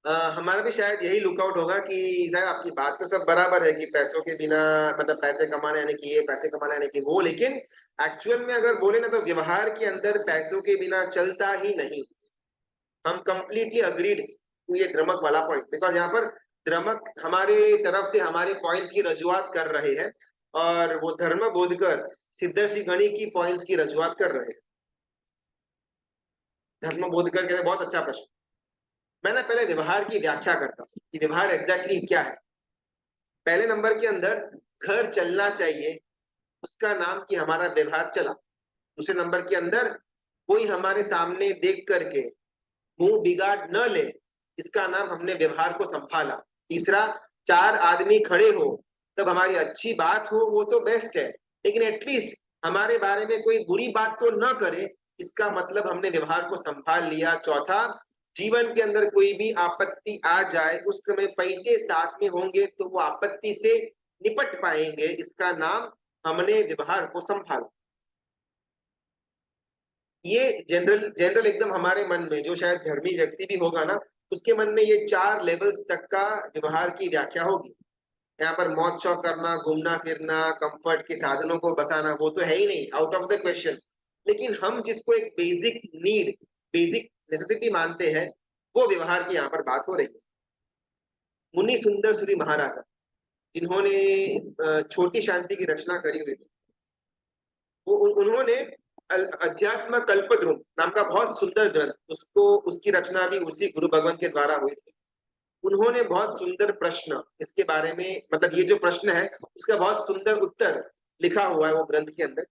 हमारा भी शायद यही लुकआउट होगा कि शायद आपकी बात तो सब बराबर है कि पैसों के बिना मतलब पैसे कमाने यानी कि ये पैसे कमाने यानी कि वो, लेकिन एक्चुअल में अगर बोले ना तो व्यवहार के अंदर पैसों के बिना चलता ही नहीं। हम कंप्लीटली अग्रीड ये द्रमक वाला पॉइंट, बिकॉज यहाँ पर द्रमक हमारे तरफ से हमारे पॉइंट्स की रजुआत कर रहे हैं और वो धर्म बोधकर सिद्धर्षि गणि की पॉइंट्स की रजुआत कर रहे हैं। धर्म बोधकर कहते हैं बहुत अच्छा प्रश्न। मैं ना पहले व्यवहार की व्याख्या करता हूँ कि व्यवहार एग्जैक्टली क्या है। पहले नंबर के अंदर घर चलना चाहिए, उसका नाम कि हमारा व्यवहार चला। दूसरे नंबर के अंदर कोई हमारे सामने देख करके मुंह बिगाड़ न ले, इसका नाम हमने व्यवहार को संभाला। तीसरा, चार आदमी खड़े हो तब हमारी अच्छी बात हो वो तो बेस्ट है, लेकिन एटलीस्ट हमारे बारे में कोई बुरी बात तो न करे, इसका मतलब हमने व्यवहार को संभाल लिया। चौथा, जीवन के अंदर कोई भी आपत्ति आ जाए उस समय पैसे साथ में होंगे तो वो आपत्ति से निपट पाएंगे, इसका नाम हमने व्यवहार को संभाला। ये जनरल जनरल एकदम हमारे मन में जो शायद धर्मी व्यक्ति भी होगा ना, उसके मन में ये चार लेवल्स तक का व्यवहार की व्याख्या होगी। यहाँ पर मौज शौक करना, घूमना फिरना, कंफर्ट के साधनों को बसाना वो तो है ही नहीं, आउट ऑफ द क्वेश्चन। लेकिन हम जिसको एक बेसिक नीड, बेसिक नेसेसिटी मानते हैं, वो व्यवहार की यहाँ पर बात हो रही है। मुनि सुंदर सूरी महाराजा जिन्होंने छोटी शांति की रचना करी हुई थी, वो उन्होंने अध्यात्म कल्पद्रुम नाम का बहुत सुंदर ग्रंथ, उसको उसकी रचना भी उसी गुरु भगवंत के द्वारा हुई थी। उन्होंने बहुत सुंदर प्रश्न इसके बारे में, मतलब ये जो प्रश्न है उसका बहुत सुंदर उत्तर लिखा हुआ है वो ग्रंथ के अंदर।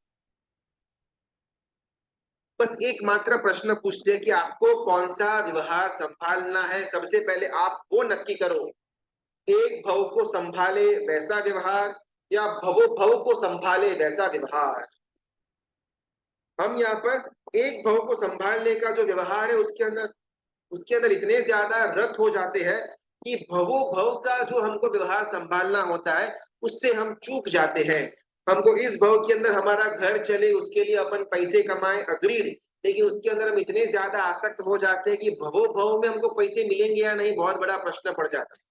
बस एक मात्र प्रश्न पूछते हैं कि आपको कौन सा व्यवहार संभालना है। सबसे पहले आप वो नक्की करो, एक भव को संभाले वैसा व्यवहार या भवो भव को संभाले वैसा व्यवहार। हम यहाँ पर एक भव को संभालने का जो व्यवहार है उसके अंदर इतने ज्यादा रत हो जाते हैं कि भवो भव का जो हमको व्यवहार संभालना होता है उससे हम चूक जाते हैं। हमको इस भव के अंदर हमारा घर चले उसके लिए अपन पैसे कमाए, अग्रीड, लेकिन उसके अंदर हम इतने ज्यादा आसक्त हो जाते हैं कि भवो भव में हमको पैसे मिलेंगे या नहीं बहुत बड़ा प्रश्न पड़ जाता है।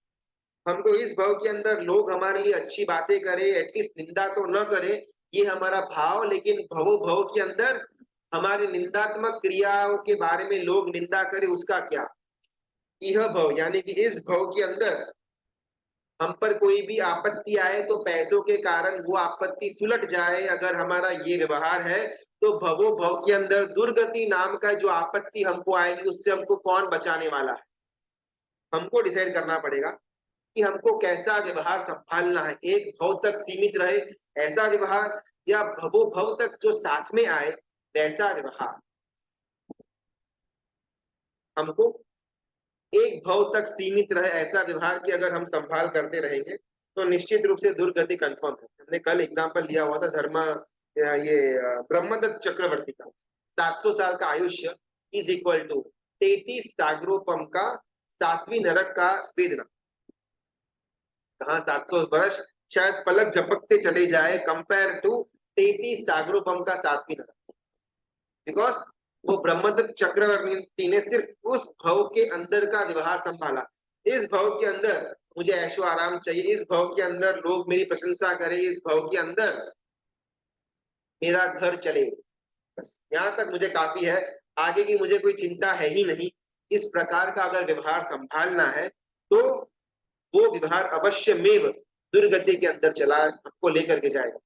हमको इस भव के अंदर लोग हमारे लिए अच्छी बातें करे, एटलीस्ट निंदा तो न करे, ये हमारा भाव। लेकिन भवो भव के अंदर हमारी निंदात्मक क्रियाओं के बारे में लोग निंदा करे, उसका क्या। यह भव यानी कि इस भव के अंदर हम पर कोई भी आपत्ति आए तो पैसों के कारण वो आपत्ति सुलट जाए, अगर हमारा ये व्यवहार है तो भवो भव के अंदर दुर्गति नाम का जो आपत्ति हमको आएगी उससे हमको कौन बचाने वाला है। हमको डिसाइड करना पड़ेगा कि हमको कैसा व्यवहार संभालना है। एक भव तक सीमित रहे ऐसा व्यवहार या भवो भव तक जो साथ में आए वैसा व्यवहार। हमको एक भव तक सीमित रहे ऐसा व्यवहार की अगर हम संभाल करते रहेंगे तो निश्चित रूप से दुर्गति कंफर्म है। हमने कल एग्जांपल लिया हुआ था धर्म ये ब्रह्मदत्त चक्रवर्ती का 700 साल का आयुष्य इज इक्वल टू 33 सागरोपम का 7वीं नरक का वेदना। कहा 700 वर्ष शायद पलक झपकते चले जाए कंपेयर टू 33 सागरोपम का 7वीं नरक। बिकॉज वो ब्रह्मदत्त चक्रवर्ती ने सिर्फ उस भव के अंदर का व्यवहार संभाला। इस भव के अंदर मुझे ऐशो आराम चाहिए, इस भव के अंदर लोग मेरी प्रशंसा करें, इस भव के अंदर मेरा घर चले, बस यहाँ तक मुझे काफी है, आगे की मुझे कोई चिंता है ही नहीं। इस प्रकार का अगर व्यवहार संभालना है तो वो व्यवहार अवश्य में दुर्गति के अंदर चला आपको लेकर के जाएगा।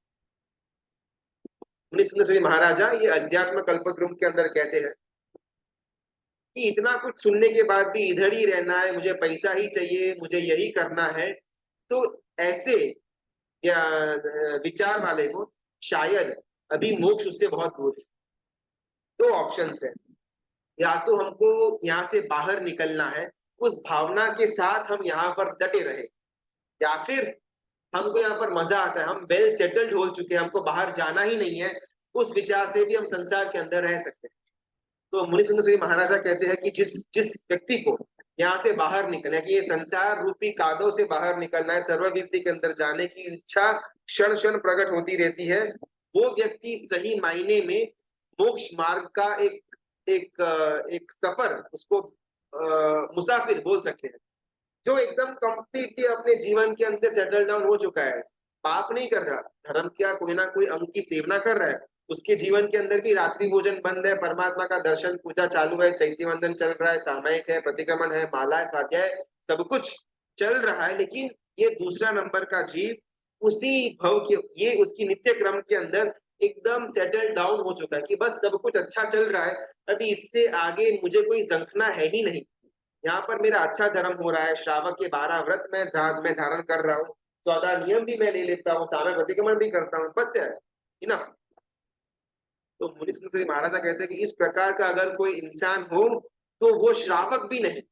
मुनि महाराजा ये अध्यात्म कल्पद्रुम के अंदर कहते हैं कि इतना कुछ सुनने के बाद भी इधर ही रहना है, मुझे पैसा ही चाहिए, मुझे यही करना है, तो ऐसे या विचार वाले को शायद अभी मोक्ष उससे बहुत दूर है। दो ऑप्शंस है, या तो हमको यहाँ से बाहर निकलना है, उस भावना के साथ हम यहाँ पर डटे रहे, या फिर हमको यहाँ पर मजा आता है, हम वेल सेटल्ड हो चुके हैं, हमको बाहर जाना ही नहीं है, उस विचार से भी हम संसार के अंदर रह सकते हैं। तो मुनि सुंदर महाराजा कहते हैं कि जिस जिस व्यक्ति को यहाँ से बाहर निकलना है, कि ये संसार रूपी कादों से बाहर निकलना है, सर्ववीरति के अंदर जाने की इच्छा क्षण क्षण प्रकट होती रहती है, वो व्यक्ति सही मायने में मोक्ष मार्ग का एक एक एक सफर उसको मुसाफिर बोल सकते हैं। जो एकदम कंप्लीटली अपने जीवन के अंदर सेटल डाउन हो चुका है, पाप नहीं कर रहा, धर्म का कोई ना कोई अंग की सेवना कर रहा है, उसके जीवन के अंदर भी रात्रि भोजन बंद है, परमात्मा का दर्शन पूजा चालू है, चैती वंदन चल रहा है, सामायिक है, प्रतिक्रमण है, माला है, स्वाध्याय, सब कुछ चल रहा है, लेकिन ये दूसरा नंबर का जीव उसी भव के, ये उसकी नित्य क्रम के अंदर एकदम सेटल डाउन हो चुका है कि बस सब कुछ अच्छा चल रहा है, अभी इससे आगे मुझे कोई जंखना है ही नहीं। यहाँ पर मेरा अच्छा धर्म हो रहा है, श्रावक के 12 व्रत मैं धारण कर रहा हूँ, 14 नियम भी मैं ले लेता हूँ, सारा प्रतिक्रमण भी करता हूँ, बस है इनफ। तो मुनि श्री महाराजा कहते हैं कि इस प्रकार का अगर कोई इंसान हो तो वो श्रावक भी नहीं।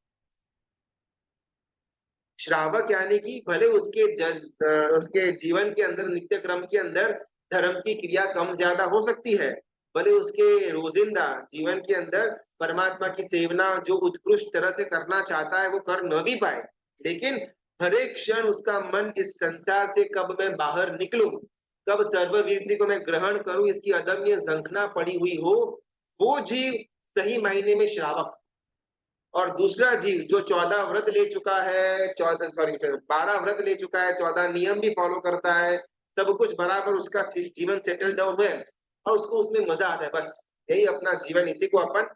श्रावक यानी कि भले उसके जीवन के अंदर नित्य क्रम के अंदर धर्म की क्रिया कम ज्यादा हो सकती है, भले उसके रोजिंदा जीवन के अंदर परमात्मा की सेवना जो उत्कृष्ट तरह से करना चाहता है वो कर न भी पाए, लेकिन हर एक क्षण उसका मन इस संसार से कब मैं बाहर निकलूं, कब सर्ववीरति को मैं ग्रहण करूं, इसकी अदम्य झंखना पड़ी हुई हो, वो जीव सही मायने में श्रावक। और दूसरा जीव जो 14 व्रत ले चुका है, 14 सॉरी 12 व्रत ले चुका है, 14 नियम भी फॉलो करता है, सब कुछ बराबर उसका जीवन सेटल डाउन है और उसको उसमें मजा आता है, बस यही अपना जीवन, इसी को अपन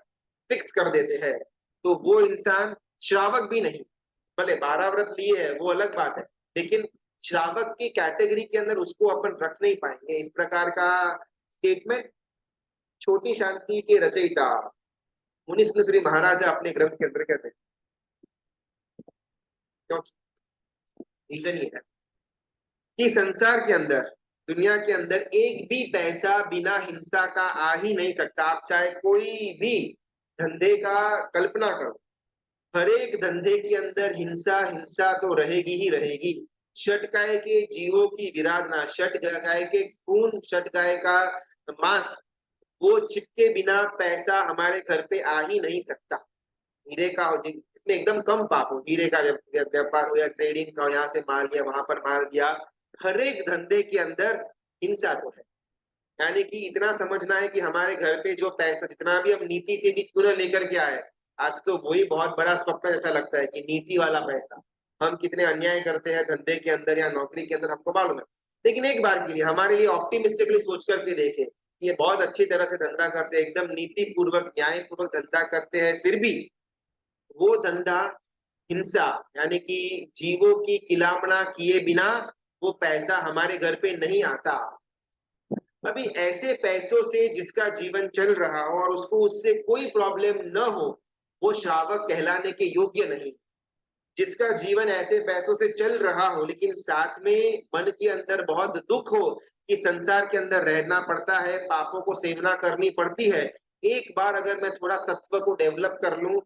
फिक्स कर देते हैं, तो वो इंसान श्रावक भी नहीं। भले 12 व्रत लिए है वो अलग बात है, लेकिन श्रावक की कैटेगरी के अंदर उसको अपन रख नहीं पाएंगे। इस प्रकार का स्टेटमेंट छोटी शांति के रचयिता मुनि श्री महाराज अपने ग्रंथ के अंदर कहते हैं। क्योंकि रीजन ये है कि संसार के अंदर, दुनिया के अंदर एक भी पैसा बिना हिंसा का आ ही नहीं सकता। आप चाहे कोई भी धंधे का कल्पना करो, हर एक धंधे के अंदर हिंसा हिंसा तो रहेगी ही रहेगी। षटकाय के जीवों की विराधना, षटकाय के खून, षटकाय का मांस, वो चिपके बिना पैसा हमारे घर पे आ ही नहीं सकता। हीरे का इसमें एकदम कम पाप हो, हीरे का व्यापार हो या ट्रेडिंग का, यहाँ से मार लिया वहां पर मार दिया, हर एक धंधे के अंदर हिंसा तो है। यानी कि इतना समझना है कि हमारे घर पे जो पैसा जितना भी हम नीति से भी क्यों ना लेकर के आए, आज तो वही बहुत बड़ा स्वप्न जैसा लगता है कि नीति वाला पैसा, हम कितने अन्याय करते हैं धंधे के अंदर या नौकरी के अंदर हमको मालूम है। लेकिन एक बार के लिए हमारे लिए ऑप्टिमिस्टिकली सोच करके देखें, ये बहुत अच्छी तरह से धंधा करते हैं, एकदम नीति पूर्वक न्याय पूर्वक धंधा करते हैं, फिर भी वो धंधा हिंसा यानी कि जीवों की किलामना किए बिना वो पैसा हमारे घर पे नहीं आता। अभी ऐसे पैसों से जिसका जीवन चल रहा हो और उसको उससे कोई प्रॉब्लम न हो, वो श्रावक कहलाने के योग्य नहीं। जिसका जीवन ऐसे पैसों से चल रहा हो लेकिन साथ में मन के अंदर बहुत दुख हो कि संसार के अंदर रहना पड़ता है, पापों को सेवना करनी पड़ती है, एक बार अगर मैं थोड़ा सत्व को डेवलप कर लूं,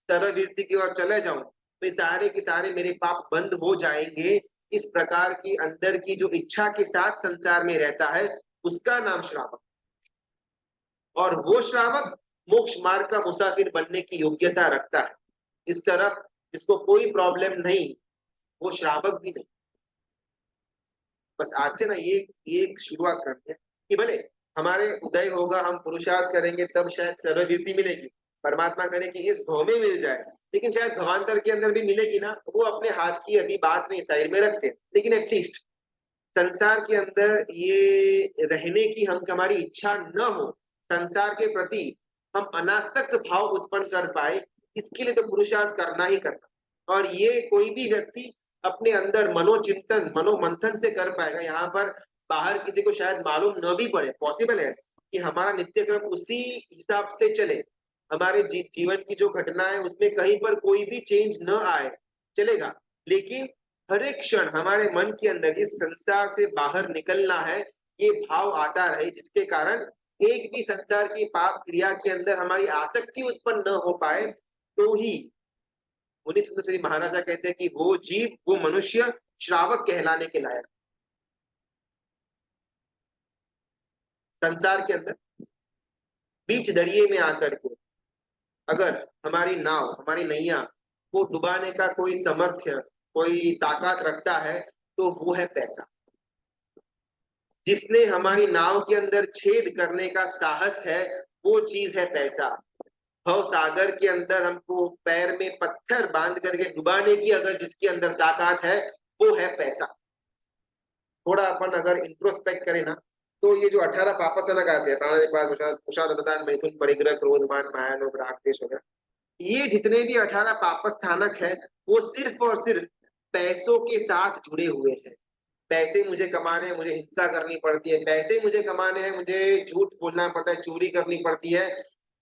सर्ववीरति की ओर चले जाऊं, तो ये सारे के सारे मेरे पाप बंद हो जाएंगे। इस प्रकार की अंदर की जो इच्छा के साथ संसार में रहता है उसका नाम श्रावक। और वो श्रावक मोक्ष मार्ग का मुसाफिर बनने की योग्यता रखता है। इस तरफ जिसको कोई प्रॉब्लम नहीं, वो श्रावक भी नहीं। बस आज से ना ये एक शुरुआत करते हैं कि भले हमारे उदय होगा, हम पुरुषार्थ करेंगे तब शायद सर्ववीरति मिलेगी, परमात्मा करे कि इस भव में मिल जाए, लेकिन शायद भवांतर के अंदर भी मिलेगी ना, वो अपने हाथ की अभी बात नहीं, साइड में रखते हैं। लेकिन एटलीस्ट संसार के अंदर ये रहने की हम हमारी इच्छा न हो, संसार के प्रति हम अनासक्त भाव उत्पन्न कर पाए, इसके लिए तो पुरुषार्थ करना ही करना। और ये कोई भी व्यक्ति अपने अंदर मनोचिंतन मनोमंथन से कर पाएगा। यहाँ पर बाहर किसी को शायद मालूम न भी पड़े, पॉसिबल है कि हमारा नित्य क्रम उसी हिसाब से चले, हमारे जीवन की जो घटना है उसमें कहीं पर कोई भी चेंज न आए, चलेगा, लेकिन हर एक क्षण हमारे मन के अंदर इस संसार से बाहर निकलना है, ये भाव आता रहे, जिसके कारण एक भी संसार की पाप क्रिया के अंदर हमारी आसक्ति उत्पन्न न हो पाए, तो ही मुनि सुंदर महाराजा कहते हैं कि वो जीव, वो मनुष्य श्रावक कहलाने के लायक। संसार के अंदर बीच दरिये में आकर के अगर हमारी नाव, हमारी नैया को डुबाने का कोई सामर्थ्य, कोई ताकत रखता है, तो वो है पैसा। जिसने हमारी नाव के अंदर छेद करने का साहस है, वो चीज है पैसा। भव सागर के अंदर हमको पैर में पत्थर बांध करके डुबाने की अगर जिसके अंदर ताकत है, वो है पैसा। थोड़ा अपन अगर इंट्रोस्पेक्ट करें ना, तो ये जो 18 पापस अलग आते हैं, प्राणादिपात, कुशाद, उदान, मैथुन, परिग्रह, क्रोध, मान, माया, लोभ, राग, द्वेष वगैरह, ये जितने भी 18 पापस स्थानक है, वो सिर्फ और सिर्फ पैसों के साथ जुड़े हुए हैं। पैसे मुझे कमाने हैं, मुझे हिंसा करनी पड़ती है, पैसे मुझे कमाने हैं, मुझे झूठ बोलना पड़ता है, चोरी करनी पड़ती है,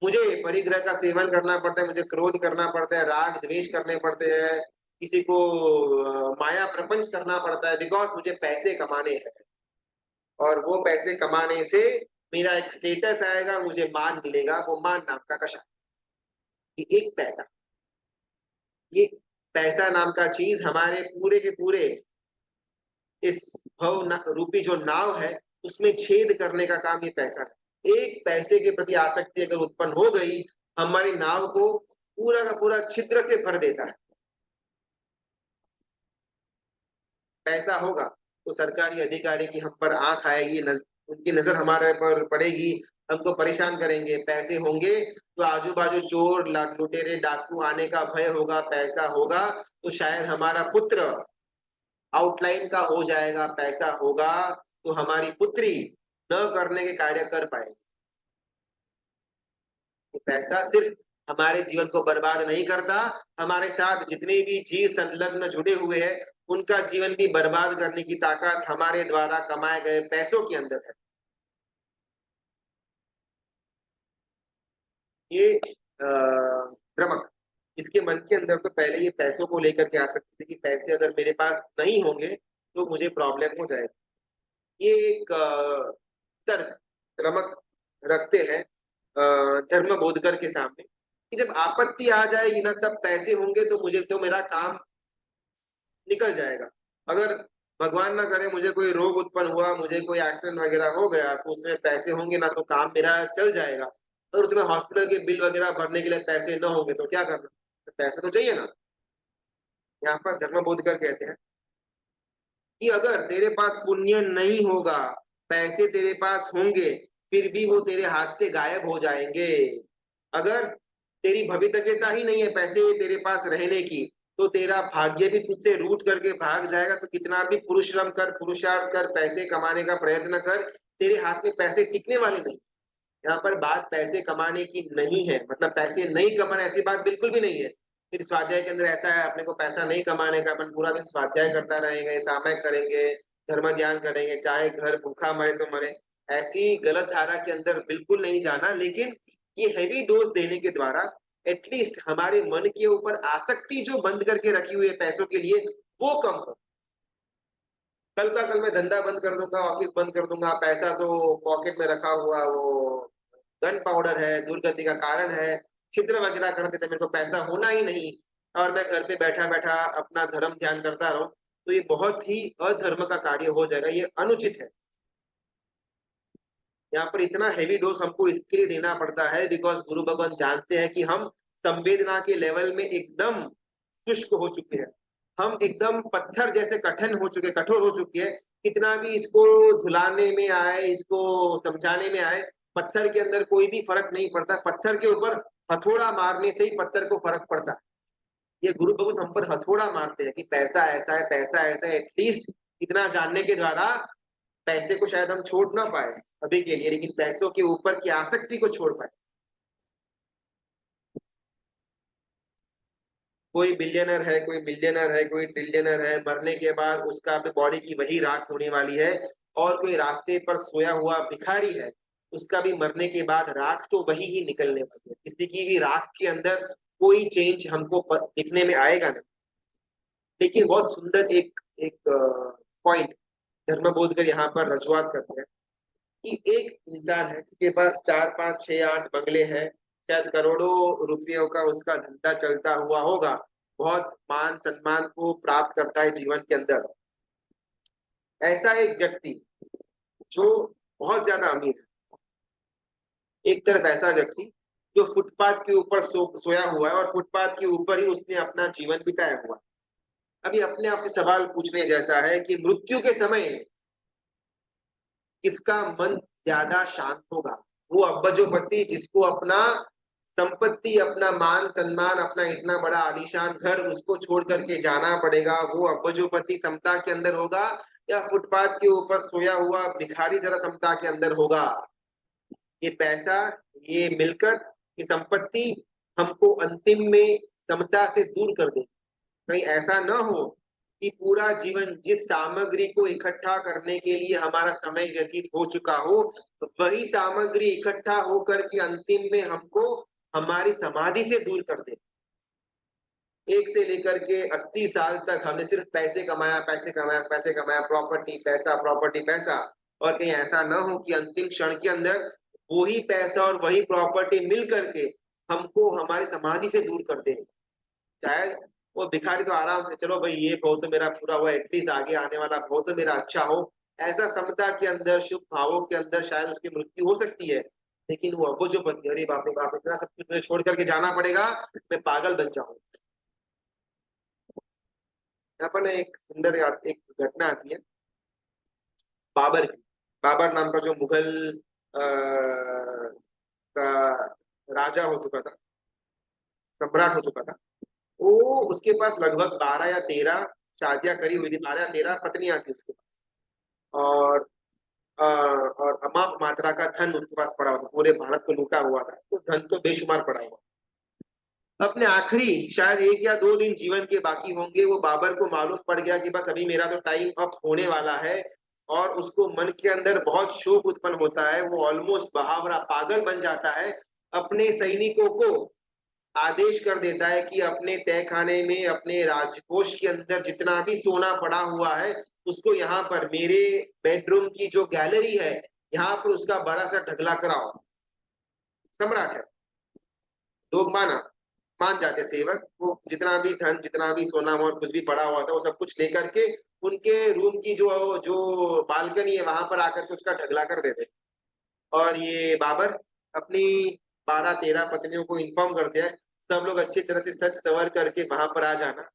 मुझे परिग्रह का सेवन करना पड़ता है, मुझे क्रोध करना पड़ता है, राग द्वेष करने पड़ते हैं, किसी को माया प्रपंच करना पड़ता है, बिकॉज मुझे पैसे कमाने हैं। और वो पैसे कमाने से मेरा एक स्टेटस आएगा, मुझे मान मिलेगा, वो मान नाम का कशा। ये एक पैसा, ये पैसा नाम का चीज हमारे पूरे के पूरे इस रूपी जो नाव है, उसमें छेद करने का काम ये पैसा है। एक पैसे के प्रति आसक्ति अगर उत्पन्न हो गई, हमारी नाव को पूरा का पूरा छिद्र से भर देता है। पैसा होगा तो सरकारी अधिकारी की हम पर आंख आएगी, उनकी नजर हमारे पर पड़ेगी, हमको परेशान करेंगे। पैसे होंगे तो आजू बाजू चोर, लुटेरे, डाकू आने का भय होगा। पैसा होगा तो शायद हमारा पुत्र आउटलाइन का हो जाएगा। पैसा होगा तो हमारी पुत्री न करने के कार्य कर पाएगी। तो पैसा सिर्फ हमारे जीवन को बर्बाद नहीं करता, हमारे साथ जितने भी जीव संलग्न जुड़े हुए हैं, उनका जीवन भी बर्बाद करने की ताकत हमारे द्वारा कमाए गए पैसों के अंदर है। ये भ्रमक, इसके मन के अंदर तो पहले ये पैसों को लेकर के आ सकते थे कि पैसे अगर मेरे पास नहीं होंगे तो मुझे प्रॉब्लम हो जाएगी। ये एक तर्क भ्रमक रखते हैं धर्म बोधकर के सामने कि जब आपत्ति आ जाएगी ना, तब पैसे होंगे तो मुझे तो मेरा काम निकल जाएगा। अगर भगवान ना करे मुझे कोई रोग उत्पन्न हुआ, मुझे कोई एक्सीडेंट वगैरह हो गया, तो उसमें पैसे होंगे ना तो काम मेरा चल जाएगा। और उसमें हॉस्पिटल के बिल वगैरह भरने के लिए पैसे न होंगे तो क्या करना, तो पैसे तो चाहिए ना। यहाँ पर धर्म बोधकर कहते हैं कि अगर तेरे पास पुण्य नहीं होगा, पैसे तेरे पास होंगे, फिर भी वो तेरे हाथ से गायब हो जाएंगे। अगर तेरी भवितव्यता ही नहीं है पैसे तेरे पास रहने की, तो तेरा भाग्य भी तुझसे रूठ करके भाग जाएगा। तो कितना भी परिश्रम कर, पुरुषार्थ कर, पैसे कमाने का प्रयत्न कर, तेरे हाथ में पैसे टिकने वाले नहीं। यहाँ पर बात पैसे कमाने की नहीं है, मतलब पैसे नहीं कमाने ऐसी बात बिल्कुल भी नहीं है। फिर स्वाध्याय के अंदर ऐसा है, अपने को पैसा नहीं कमाने का, अपन पूरा दिन स्वाध्याय करता रहेंगे, सामयिक करेंगे, धर्म ध्यान करेंगे, चाहे घर भूखा मरे तो मरे। ऐसी गलत धारा के अंदर बिल्कुल नहीं जाना, लेकिन ये हैवी डोज देने के द्वारा एटलीस्ट हमारे मन के ऊपर आसक्ति जो बंद करके रखी हुई है पैसों के लिए, वो कम हो। कल का कल मैं धंधा बंद कर दूंगा, ऑफिस बंद कर दूंगा, पैसा तो पॉकेट में रखा हुआ वो गन पाउडर है, दुर्गति का कारण है, छिद्र वगैरह कर देते, मेरे को पैसा होना ही नहीं, और मैं घर पे बैठा बैठा अपना धर्म ध्यान करता रहूं, तो ये बहुत ही अधर्म का कार्य हो जाएगा, ये अनुचित है। यहाँ पर इतना हेवी डोज हमको इसके लिए देना पड़ता है बिकॉज गुरु भगवान जानते हैं कि हम संवेदना के लेवल में एकदम शुष्क हो चुके हैं, हम एकदम पत्थर जैसे कठिन हो चुके, कठोर हो चुके हैं। कितना भी इसको धुलाने में आए, इसको समझाने में आए, पत्थर के अंदर कोई भी फर्क नहीं पड़ता। पत्थर के ऊपर हथौड़ा मारने से ही पत्थर को फर्क पड़ता है। ये गुरु भगवत हम पर हथौड़ा मारते हैं कि पैसा ऐसा है, पैसा ऐसा है। एटलीस्ट इतना जानने के द्वारा पैसे को शायद हम छोड़ ना पाए अभी के लिए, लेकिन पैसों के ऊपर की आसक्ति को छोड़ पाए। कोई बिलियनर है, कोई मिलियनर है, कोई ट्रिलियनर है, मरने के बाद उसका अपनी बॉडी की वही राख होने वाली है। और कोई रास्ते पर सोया हुआ भिखारी है, उसका भी मरने के बाद राख तो वही ही निकलने वाली है। किसी की भी राख के अंदर कोई चेंज हमको दिखने में आएगा नहीं। लेकिन बहुत सुंदर एक एक पॉइंट धर्म बोध कर यहाँ पर रजुआत करते हैं कि एक इंसान है जिसके पास 4 5 6 8 बंगले हैं, शायद करोड़ों रुपयों का उसका धंधा चलता हुआ होगा, बहुत मान सम्मान को प्राप्त करता है जीवन के अंदर। ऐसा एक व्यक्ति जो बहुत ज्यादा अमीर है, एक तरफ ऐसा व्यक्ति जो फुटपाथ के ऊपर सोया हुआ है और फुटपाथ के ऊपर ही उसने अपना जीवन बिताया हुआ है। अभी अपने आप से सवाल पूछने जैसा है कि मृत्यु के समय किसका मन ज्यादा शांत होगा? वो अब्बजोपति जिसको अपना संपत्ति, अपना मान सम्मान, अपना इतना बड़ा आलीशान घर उसको छोड़ करके जाना पड़ेगा। वो अब्बजोपति समता के अंदर होगा या फुटपाथ के ऊपर सोया हुआ भिखारी जरा समता के अंदर होगा। ये पैसा, ये मिल्कत, ये संपत्ति हमको अंतिम में समता से दूर कर दे। कहीं ऐसा न हो कि पूरा जीवन जिस सामग्री को इकट्ठा करने के लिए हमारा समय व्यतीत हो चुका हो, वही सामग्री इकट्ठा होकर के अंतिम में हमको हमारी समाधि से दूर कर दे। 1 से लेकर के 80 साल तक हमने सिर्फ पैसे कमाया, पैसे कमाया, पैसे कमाया, प्रॉपर्टी पैसा, और कहीं ऐसा ना हो कि अंतिम क्षण के अंदर वही पैसा और वही प्रॉपर्टी मिल करके हमको हमारी समाधि से दूर कर दे। शायद वो भिखारी तो आराम से, चलो भाई ये भाव तो मेरा पूरा हुआ, एटलीस्ट आगे आने वाला भाव तो मेरा अच्छा हो, ऐसा समता के अंदर, शुभ भावों के अंदर शायद उसकी मृत्यु हो सकती है। लेकिन वो जो पति, अरे बाप रे बाप, इतना सब कुछ मुझे छोड़ करके जाना पड़ेगा, मैं पागल बन जाऊं। यहाँ पर ना एक सुंदर एक घटना आती है बाबर की। बाबर नाम का जो मुगल का राजा हो चुका था, सम्राट हो चुका था, वो उसके पास लगभग 12 या 13 शादियां करी हुई थी, 12 या 13 पत्नियां थी उसके पास। और और अमाप मात्रा का धन उसके पास पड़ा हुआ था, पूरे भारत को लूटा हुआ था, तो धन तो बेशुमार पड़ा हुआ। अपने आखिरी शायद 1 या 2 दिन जीवन के बाकी होंगे, वो बाबर को मालूम पड़ गया कि बस अभी मेरा तो टाइम अप होने वाला है, और उसको मन के अंदर बहुत शोक उत्पन्न होता है। वो ऑलमोस्ट बहावरा पागल बन जाता है। अपने सैनिकों को आदेश कर देता है कि अपने तहखाने में, अपने राजकोष के अंदर जितना भी सोना पड़ा हुआ है, उसको यहाँ पर मेरे बेडरूम की जो गैलरी है, यहाँ पर उसका बड़ा सा ढगला कराओ। सम्राट है, लोग मान जाते सेवक, वो जितना भी धन, जितना भी सोना और कुछ भी पड़ा हुआ था, वो सब कुछ लेकर के उनके रूम की जो जो बालकनी है वहां पर आकर के उसका ढगला कर देते। और ये बाबर अपनी 12-13 पत्नियों को इन्फॉर्म करते हैं, सब लोग अच्छी तरह से सच सवर करके वहां पर आ जाना,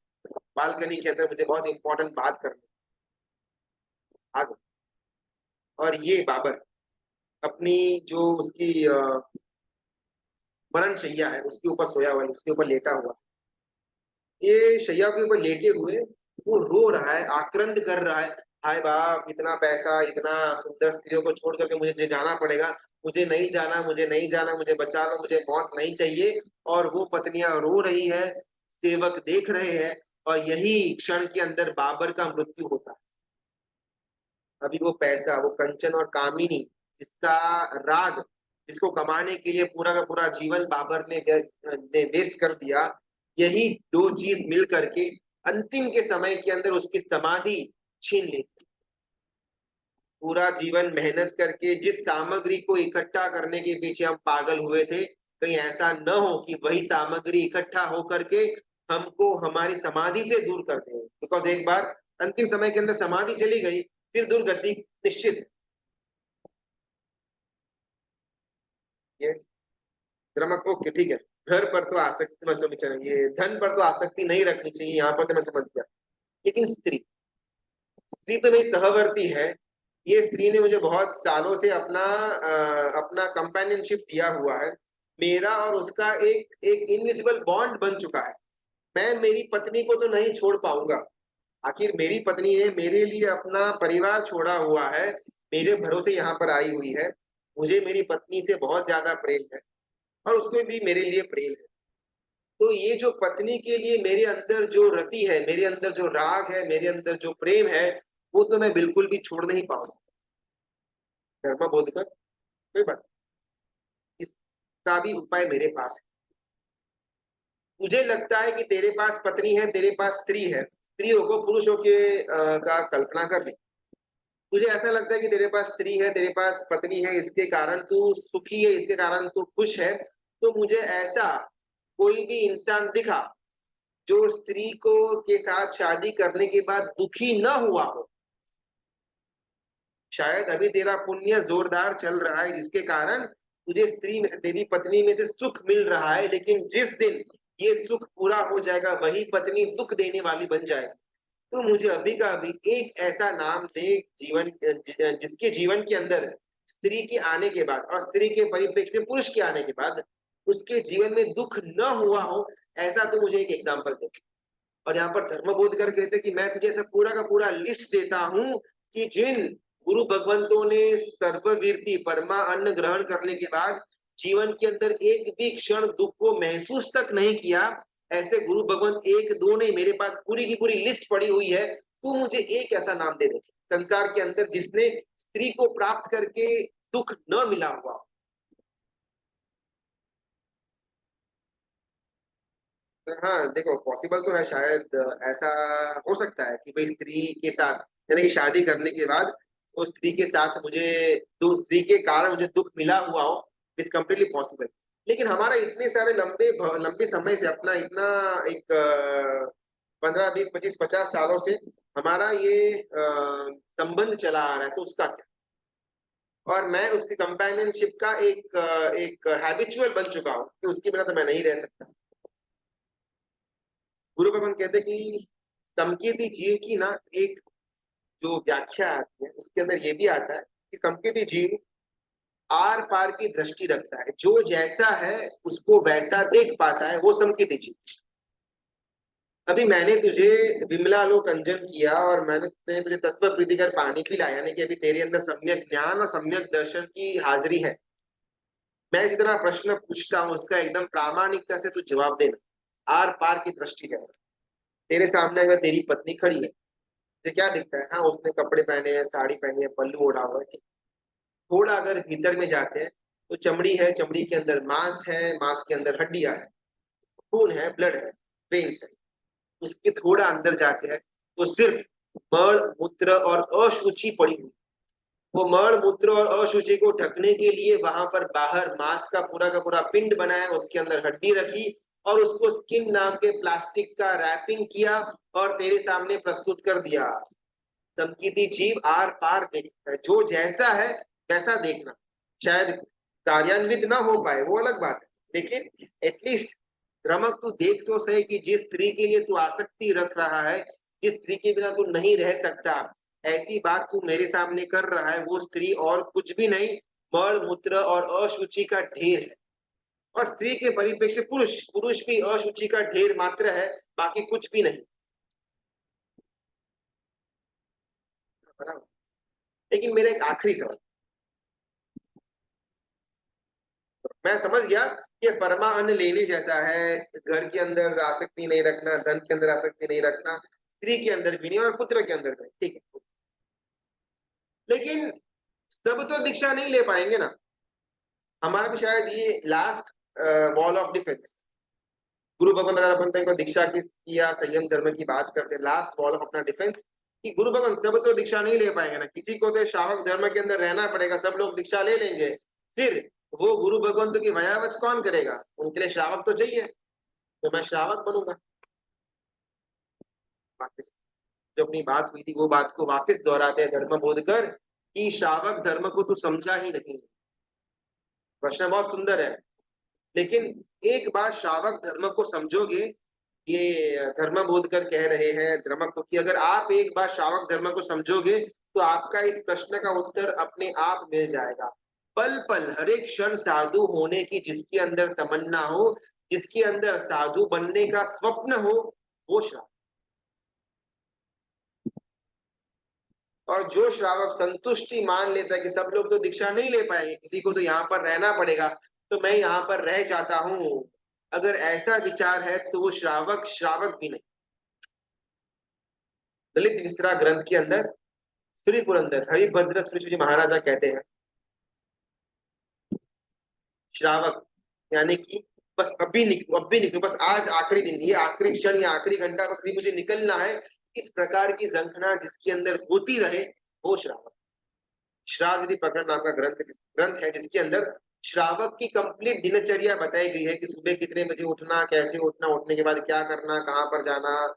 बालकनी के अंदर मुझे बहुत इंपॉर्टेंट बात करनी। आ गए। और ये बाबर अपनी जो उसकी मरण शैया है उसके ऊपर सोया हुआ है, उसके ऊपर लेटा हुआ, ये शैया के ऊपर लेटे हुए वो रो रहा है, आक्रंद कर रहा है, हाय बाप, इतना पैसा, इतना सुंदर स्त्रियों को छोड़ करके मुझे जाना पड़ेगा, मुझे नहीं जाना, मुझे नहीं जाना, मुझे बचा लो, मुझे मौत नहीं चाहिए। और वो पत्नियां रो रही है, सेवक देख रहे हैं, और यही क्षण के अंदर बाबर का मृत्यु होता है। अभी वो पैसा, वो कंचन और कामिनी, जिसका राग, जिसको कमाने के लिए पूरा का पूरा जीवन बाबर ने वेस्ट कर दिया, यही दो चीज मिल करके अंतिम के समय के अंदर उसकी समाधि छीन लेती। पूरा जीवन मेहनत करके जिस सामग्री को इकट्ठा करने के पीछे हम पागल हुए थे, कहीं ऐसा न हो कि वही सामग्री इकट्ठा होकर के हमको हमारी समाधि से दूर कर दे। बिकॉज एक बार अंतिम समय के अंदर समाधि चली गई, फिर दुर्गति निश्चित है। ये क्रमक ओके, ठीक है। घर पर तो आसक्ति मैं समझ चाहिए, धन पर तो आसक्ति नहीं रखनी चाहिए, यहाँ पर तो मैं समझ गया। लेकिन स्त्री, स्त्री तो मेरी सहवर्ती है। ये स्त्री ने मुझे बहुत सालों से अपना कंपेनियनशिप दिया हुआ है। मेरा और उसका एक एक इनविजिबल बॉन्ड बन चुका है। मैं मेरी पत्नी को तो नहीं छोड़ पाऊंगा। आखिर मेरी पत्नी ने मेरे लिए अपना परिवार छोड़ा हुआ है, मेरे भरोसे यहाँ पर आई हुई है। मुझे मेरी पत्नी से बहुत ज्यादा प्रेम है, और उसको भी मेरे लिए प्रेम है। तो ये जो पत्नी के लिए मेरे अंदर जो रति है, मेरे अंदर जो राग है, मेरे अंदर जो प्रेम है, वो तो मैं बिल्कुल भी छोड़ नहीं पाऊंगा। धर्म बोध कर कोई बात, इसका भी उपाय मेरे पास है। तुझे लगता है कि तेरे पास पत्नी है, तेरे पास स्त्री है, स्त्रियों को पुरुषों के का कल्पना कर ले। तुझे ऐसा लगता है कि तेरे पास स्त्री है, तेरे पास पत्नी है, इसके कारण तू सुखी है, इसके कारण तू खुश है। तो मुझे ऐसा कोई भी इंसान दिखा जो स्त्री को के साथ शादी करने के बाद दुखी न हुआ हो। शायद अभी तेरा पुण्य जोरदार चल रहा है, जिसके कारण तुझे स्त्री में से, तेरी पत्नी में से सुख मिल रहा है, लेकिन जिस दिन ये सुख पूरा हो जाएगा, वही पत्नी दुख देने वाली बन जाएगी। तो मुझे अभी का अभी एक ऐसा नाम दे जिसके जीवन के अंदर स्त्री के आने के बाद और स्त्री के परिप्रेक्ष्य में पुरुष के आने के बाद उसके जीवन में दुख न हुआ हो, ऐसा तो मुझे एक एग्जाम्पल दे। और यहाँ पर धर्मबोधकर कहते कि मैं तुझे ऐसा पूरा का पूरा लिस्ट देता हूं कि जिन गुरु भगवंतों ने सर्ववीरती परमा अन्न ग्रहण करने के बाद जीवन के अंदर एक भी क्षण दुख को महसूस तक नहीं किया, ऐसे गुरु भगवंत एक दो नहीं, मेरे पास पूरी की पूरी लिस्ट पड़ी हुई है। तू मुझे एक ऐसा नाम दे दे संसार के अंदर जिसने स्त्री को प्राप्त करके दुख न मिला हुआ। हाँ देखो, पॉसिबल तो है शायद, ऐसा हो सकता है कि भाई स्त्री के साथ, यानी कि शादी करने के बाद उस स्त्री के साथ मुझे, तो स्त्री के कारण मुझे दुख मिला हुआ हो, इज कम्प्लीटली पॉसिबल। लेकिन हमारा इतने सारे लंबे लंबे समय से अपना इतना एक 15 20 25 50 सालों से हमारा ये संबंध चला आ रहा है, तो उसका क्या। और मैं उसकी कंपेनियनशिप का एक हैबिचुअल बन चुका हूँ कि उसके बिना तो मैं नहीं रह सकता। गुरु भगवान कहते हैं कि संकेती जीव की ना एक जो व्याख्या आती है उसके अंदर ये भी आता है कि संकेती जीव आर पार की दृष्टि रखता है, जो जैसा है उसको वैसा देख पाता है, वो संकेती जीव। अभी मैंने तुझे विमलालोक अंजन किया और तुझे तत्व प्रीति कर पानी पिलाया, यानी कि अभी तेरे अंदर सम्यक ज्ञान और सम्यक दर्शन की हाजिरी है। मैं जितना प्रश्न पूछता हूँ उसका एकदम प्रामाणिकता से तू जवाब देना। आर पार की दृष्टि कैसा। तेरे सामने अगर तेरी पत्नी खड़ी है, तो क्या दिखता है, हाँ उसने कपड़े पहने हैं, साड़ी पहनी है, पल्लू ओढ़ा हुआ है। थोड़ा अगर भीतर में जाते हैं तो चमड़ी है, चमड़ी के अंदर मांस है, मांस के अंदर हड्डियां है, खून है, ब्लड है, वेन्स है। उसके थोड़ा अंदर जाते हैं तो सिर्फ मल मूत्र और अशुचि पड़ी हुई। वो मल मूत्र और अशुचि को ढकने के लिए वहां पर बाहर मांस का पूरा पिंड बनाया, उसके अंदर हड्डी रखी और उसको स्किन नाम के प्लास्टिक का रैपिंग किया और तेरे सामने प्रस्तुत कर दिया। संकीर्ति जीव आर पार देख सकता है, जो जैसा है वैसा देखना। शायद कार्यान्वित ना हो पाए, वो अलग बात है, लेकिन एटलीस्ट रमक तू देख तो सही कि जिस स्त्री के लिए तू आसक्ति रख रहा है, जिस स्त्री के बिना तू नहीं रह सकता, ऐसी बात तू मेरे सामने कर रहा है, वो स्त्री और कुछ भी नहीं, मल मूत्र और अशुचि का ढेर है। और स्त्री के परिप्रेक्ष्य पुरुष पुरुष भी अशुचि का ढेर मात्र है, बाकी कुछ भी नहीं। लेकिन मेरा एक आखिरी सवाल, मैं समझ गया कि परमा अन्न लेने जैसा है, घर के अंदर आसक्ति नहीं रखना, धन के अंदर आसक्ति नहीं रखना, स्त्री के अंदर भी नहीं और पुत्र के अंदर भी, ठीक है। लेकिन सब तो दीक्षा नहीं ले पाएंगे ना। हमारा भी शायद ये लास्ट वॉल ऑफ डिफेंस, गुरु भगवंत अगर अपन को दीक्षा की या संयम धर्म की बात करते हैं, लास्ट वॉल ऑफ अपना डिफेंस, कि गुरु भगवंत सब तो दीक्षा नहीं ले पाएंगे ना, किसी को तो श्रावक धर्म के अंदर रहना पड़ेगा, सब लोग दीक्षा ले लेंगे, फिर वो गुरु भगवंत की वयावच कौन करेगा, उनके लिए श्रावक तो चाहिए, तो मैं श्रावक बनूंगा। वापिस जो अपनी बात हुई थी वो बात को वापस दोहराते हैं धर्म बोध कर कि श्रावक धर्म को तू समझा ही नहीं। प्रश्न बहुत सुंदर है, लेकिन एक बार श्रावक धर्म को समझोगे, ये धर्म बोध कर कह रहे हैं धर्म को कि अगर आप एक बार श्रावक धर्म को समझोगे तो आपका इस प्रश्न का उत्तर अपने आप मिल जाएगा। पल पल हर एक क्षण साधु होने की जिसके अंदर तमन्ना हो, जिसके अंदर साधु बनने का स्वप्न हो, वो श्रावक। और जो श्रावक संतुष्टि मान लेता है कि सब लोग तो दीक्षा नहीं ले पाएंगे, किसी को तो यहाँ पर रहना पड़ेगा, तो मैं यहाँ पर रह जाता हूँ, अगर ऐसा विचार है तो वो श्रावक श्रावक भी नहीं। दलित विस्तरा ग्रंथ के अंदर श्री पुरंदर हरिभद्र श्री जी महाराजा कहते हैं, श्रावक यानी कि बस अभी निकलो, अभी निकलो, बस आज आखिरी दिन, ये आखिरी क्षण, ये आखिरी घंटा, बस भी मुझे निकलना है, इस प्रकार की जंखना जिसके अंदर होती रहे, वो श्रावक। श्राद्ध विधि प्रकरण नाम का ग्रंथ ग्रंथ है जिसके अंदर श्रावक की कंप्लीट दिनचर्या बताई गई है कि सुबह कितने बजे उठना, कैसे उठना, उठने के बाद क्या करना, कहाँ पर जाना,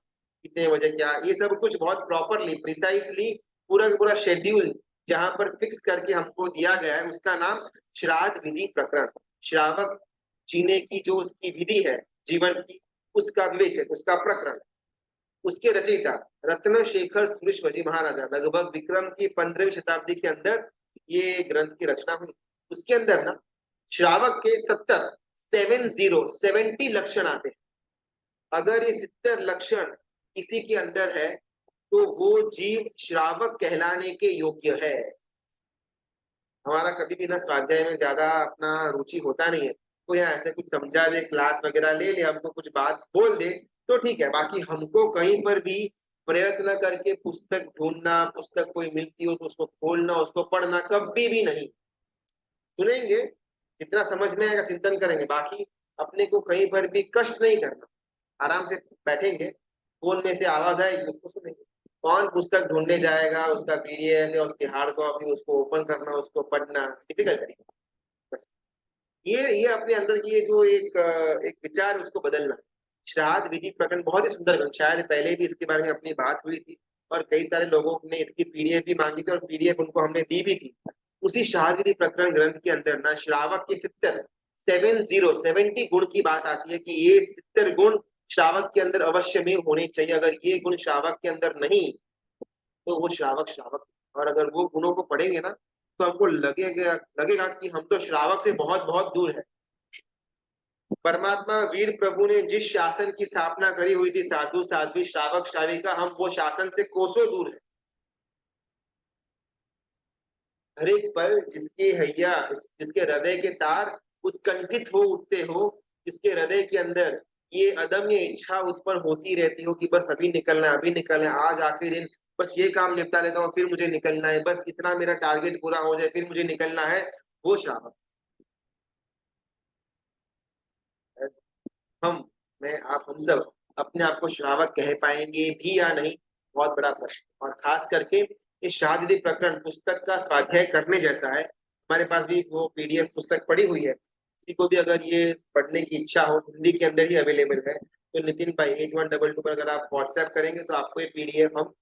कितने बजे क्या, ये सब कुछ बहुत प्रॉपरली प्रिसाइसली पूरा का पूरा शेड्यूल जहां पर फिक्स करके हमको दिया गया है, उसका नाम श्राद्ध विधि प्रकरण। श्रावक जीने की जो उसकी विधि है जीवन की, उसका विवेचन, उसका प्रकरण। उसके रचयिता रत्न शेखर सुरेश्वर जी महाराजा, लगभग विक्रम की 15वीं शताब्दी के अंदर ये ग्रंथ की रचना हुई। उसके अंदर ना श्रावक के 70 70 लक्षण आते हैं। अगर ये 70 लक्षण किसी के अंदर है तो वो जीव श्रावक कहलाने के योग्य है। हमारा कभी भी ना स्वाध्याय में ज्यादा अपना रुचि होता नहीं है, कोई यहाँ ऐसे कुछ समझा दे, क्लास वगैरह ले ले, हमको कुछ बात बोल दे तो ठीक है, बाकी हमको कहीं पर भी प्रयत्न करके पुस्तक ढूंढना, पुस्तक कोई मिलती हो तो उसको खोलना, उसको पढ़ना कभी भी नहीं। सुनेंगे, जितना समझ में आएगा चिंतन करेंगे, बाकी अपने को कहीं पर भी कष्ट नहीं करना। आराम से बैठेंगे, फोन में से आवाज आएगी उसको सुनेंगे। कौन पुस्तक ढूंढने जाएगा, उसका पीडीएफ या उसकी हार्ड कॉपी उसको ओपन करना, उसको पढ़ना डिफिकल्ट है। बस ये अपने अंदर की ये जो एक विचार है, उसको बदलना। श्राद्ध विधि प्रकरण बहुत ही सुंदर ग्रंथ, शायद पहले भी इसके बारे में अपनी बात हुई थी और कई सारे लोगों ने इसकी पीडीएफ भी मांगी थी और पीडीएफ उनको हमने दी भी थी। उसी श्राद्ध विधि प्रकरण ग्रंथ के अंदर ना श्रावक के 70 गुण की बात आती है कि ये 70 गुण श्रावक के अंदर अवश्य में होने चाहिए। अगर ये गुण श्रावक के अंदर नहीं तो वो श्रावक श्रावक, और अगर वो गुणों को पढ़ेंगे ना तो हमको लगेगा लगेगा कि हम तो श्रावक से बहुत बहुत दूर है। परमात्मा वीर प्रभु ने जिस शासन की स्थापना करी हुई थी, साधु साध्वी श्रावक श्राविका, हम वो शासन से कोसों दूर है। हर एक पल जिसके हैया, जिसके हृदय के तार उत्कंठित हो उठते हो, जिसके हृदय के अंदर ये अदम्य इच्छा उत्पन्न होती रहती हो कि बस अभी निकलना है, अभी निकलना है, आज आखिरी दिन, बस ये काम निपटा लेता हूँ फिर मुझे निकलना है, बस इतना मेरा टारगेट पूरा हो जाए फिर मुझे निकलना है, वो श्रावक। हम, मैं, आप, हम सब अपने आप को श्रावक कह पाएंगे भी या नहीं, बहुत बड़ा प्रश्न। और खास करके इस शादी प्रकरण पुस्तक का स्वाध्याय करने जैसा है। हमारे पास भी वो पीडीएफ पुस्तक पड़ी हुई है, किसी को भी अगर ये पढ़ने की इच्छा हो, हिंदी के अंदर ही अवेलेबल है, तो नितिन भाई 8122 पर अगर आप व्हाट्सएप करेंगे तो आपको ये पीडीएफ हम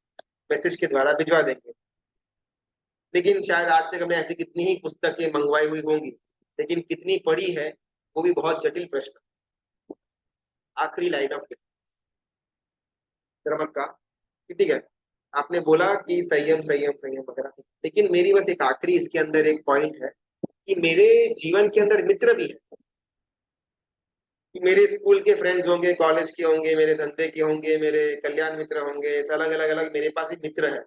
मैसेज के द्वारा भिजवा देंगे। लेकिन शायद आज तक हमने ऐसी कितनी ही पुस्तकें मंगवाई हुई होंगी, लेकिन कितनी पढ़ी है वो भी बहुत जटिल प्रश्न। आखिरी लाइन ऑफ क्रमक का, ठीक है, आपने बोला कि संयम संयम संयम वगैरह, लेकिन मेरी बस एक आखिरी इसके अंदर एक पॉइंट है कि मेरे जीवन के अंदर मित्र भी है, कि मेरे स्कूल के फ्रेंड्स होंगे, कॉलेज के होंगे, मेरे धंधे के होंगे, मेरे कल्याण मित्र होंगे, अलग अलग अलग मेरे पास भी मित्र है,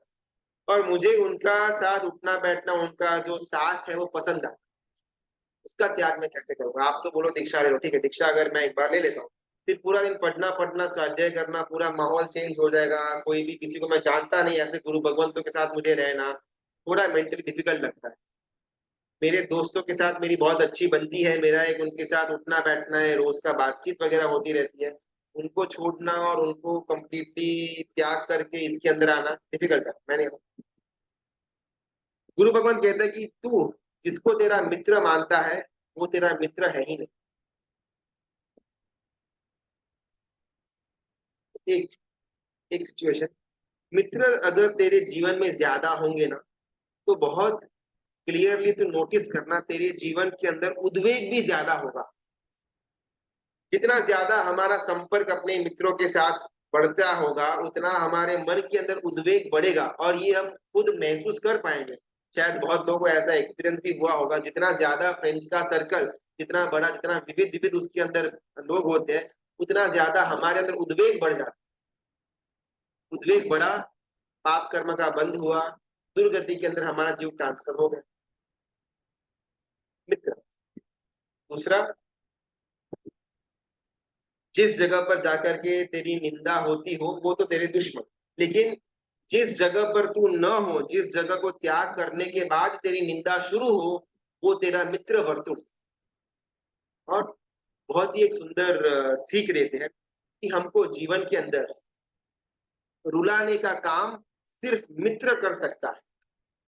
और मुझे उनका साथ उठना बैठना, उनका जो साथ है वो पसंद आता। उसका त्याग मैं कैसे करूंगा? आप तो बोलो दीक्षा ले लो, ठीक है, दीक्षा अगर मैं एक बार ले लेता हूँ, फिर पूरा दिन पढ़ना पढ़ना स्वाध्याय करना, पूरा माहौल चेंज हो जाएगा, कोई भी किसी को मैं जानता नहीं, ऐसे गुरु भगवंतों के साथ मुझे रहना थोड़ा मेंटली डिफिकल्ट लगता है। मेरे दोस्तों के साथ मेरी बहुत अच्छी बनती है, मेरा एक उनके साथ उठना बैठना है, रोज का बातचीत वगैरह होती रहती है, उनको छोड़ना और उनको कंप्लीटली त्याग करके इसके अंदर आना डिफिकल्ट है। मैंने, गुरु भगवान कहते हैं कि तू जिसको तेरा मित्र मानता है वो तेरा मित्र है ही नहीं। एक एक सिचुएशन, मित्र अगर तेरे जीवन में ज्यादा होंगे ना तो बहुत क्लियरली तो नोटिस करना, तेरे जीवन के अंदर उद्वेग भी ज्यादा होगा। जितना ज्यादा हमारा संपर्क अपने मित्रों के साथ बढ़ता होगा उतना हमारे मन के अंदर उद्वेग बढ़ेगा, और ये हम खुद महसूस कर पाएंगे। शायद बहुत लोगों को ऐसा एक्सपीरियंस भी हुआ होगा, जितना ज्यादा फ्रेंड्स का सर्कल जितना बड़ा, जितना विविध विविध उसके अंदर लोग होते हैं, उतना ज्यादा हमारे अंदर उद्वेग बढ़ जाता है। उद्वेग बढ़ा, पाप कर्म का बंद हुआ, दुर्गति के अंदर हमारा जीव ट्रांसफर हो गया। मित्र। दूसरा, जिस जगह पर जाकर के तेरी निंदा होती हो वो तो तेरे दुश्मन, लेकिन जिस जगह पर तू न हो, जिस जगह को त्याग करने के बाद तेरी निंदा शुरू हो, वो तेरा मित्र वर्तुल। और बहुत ही एक सुंदर सीख देते हैं कि हमको जीवन के अंदर रुलाने का काम सिर्फ मित्र कर सकता है।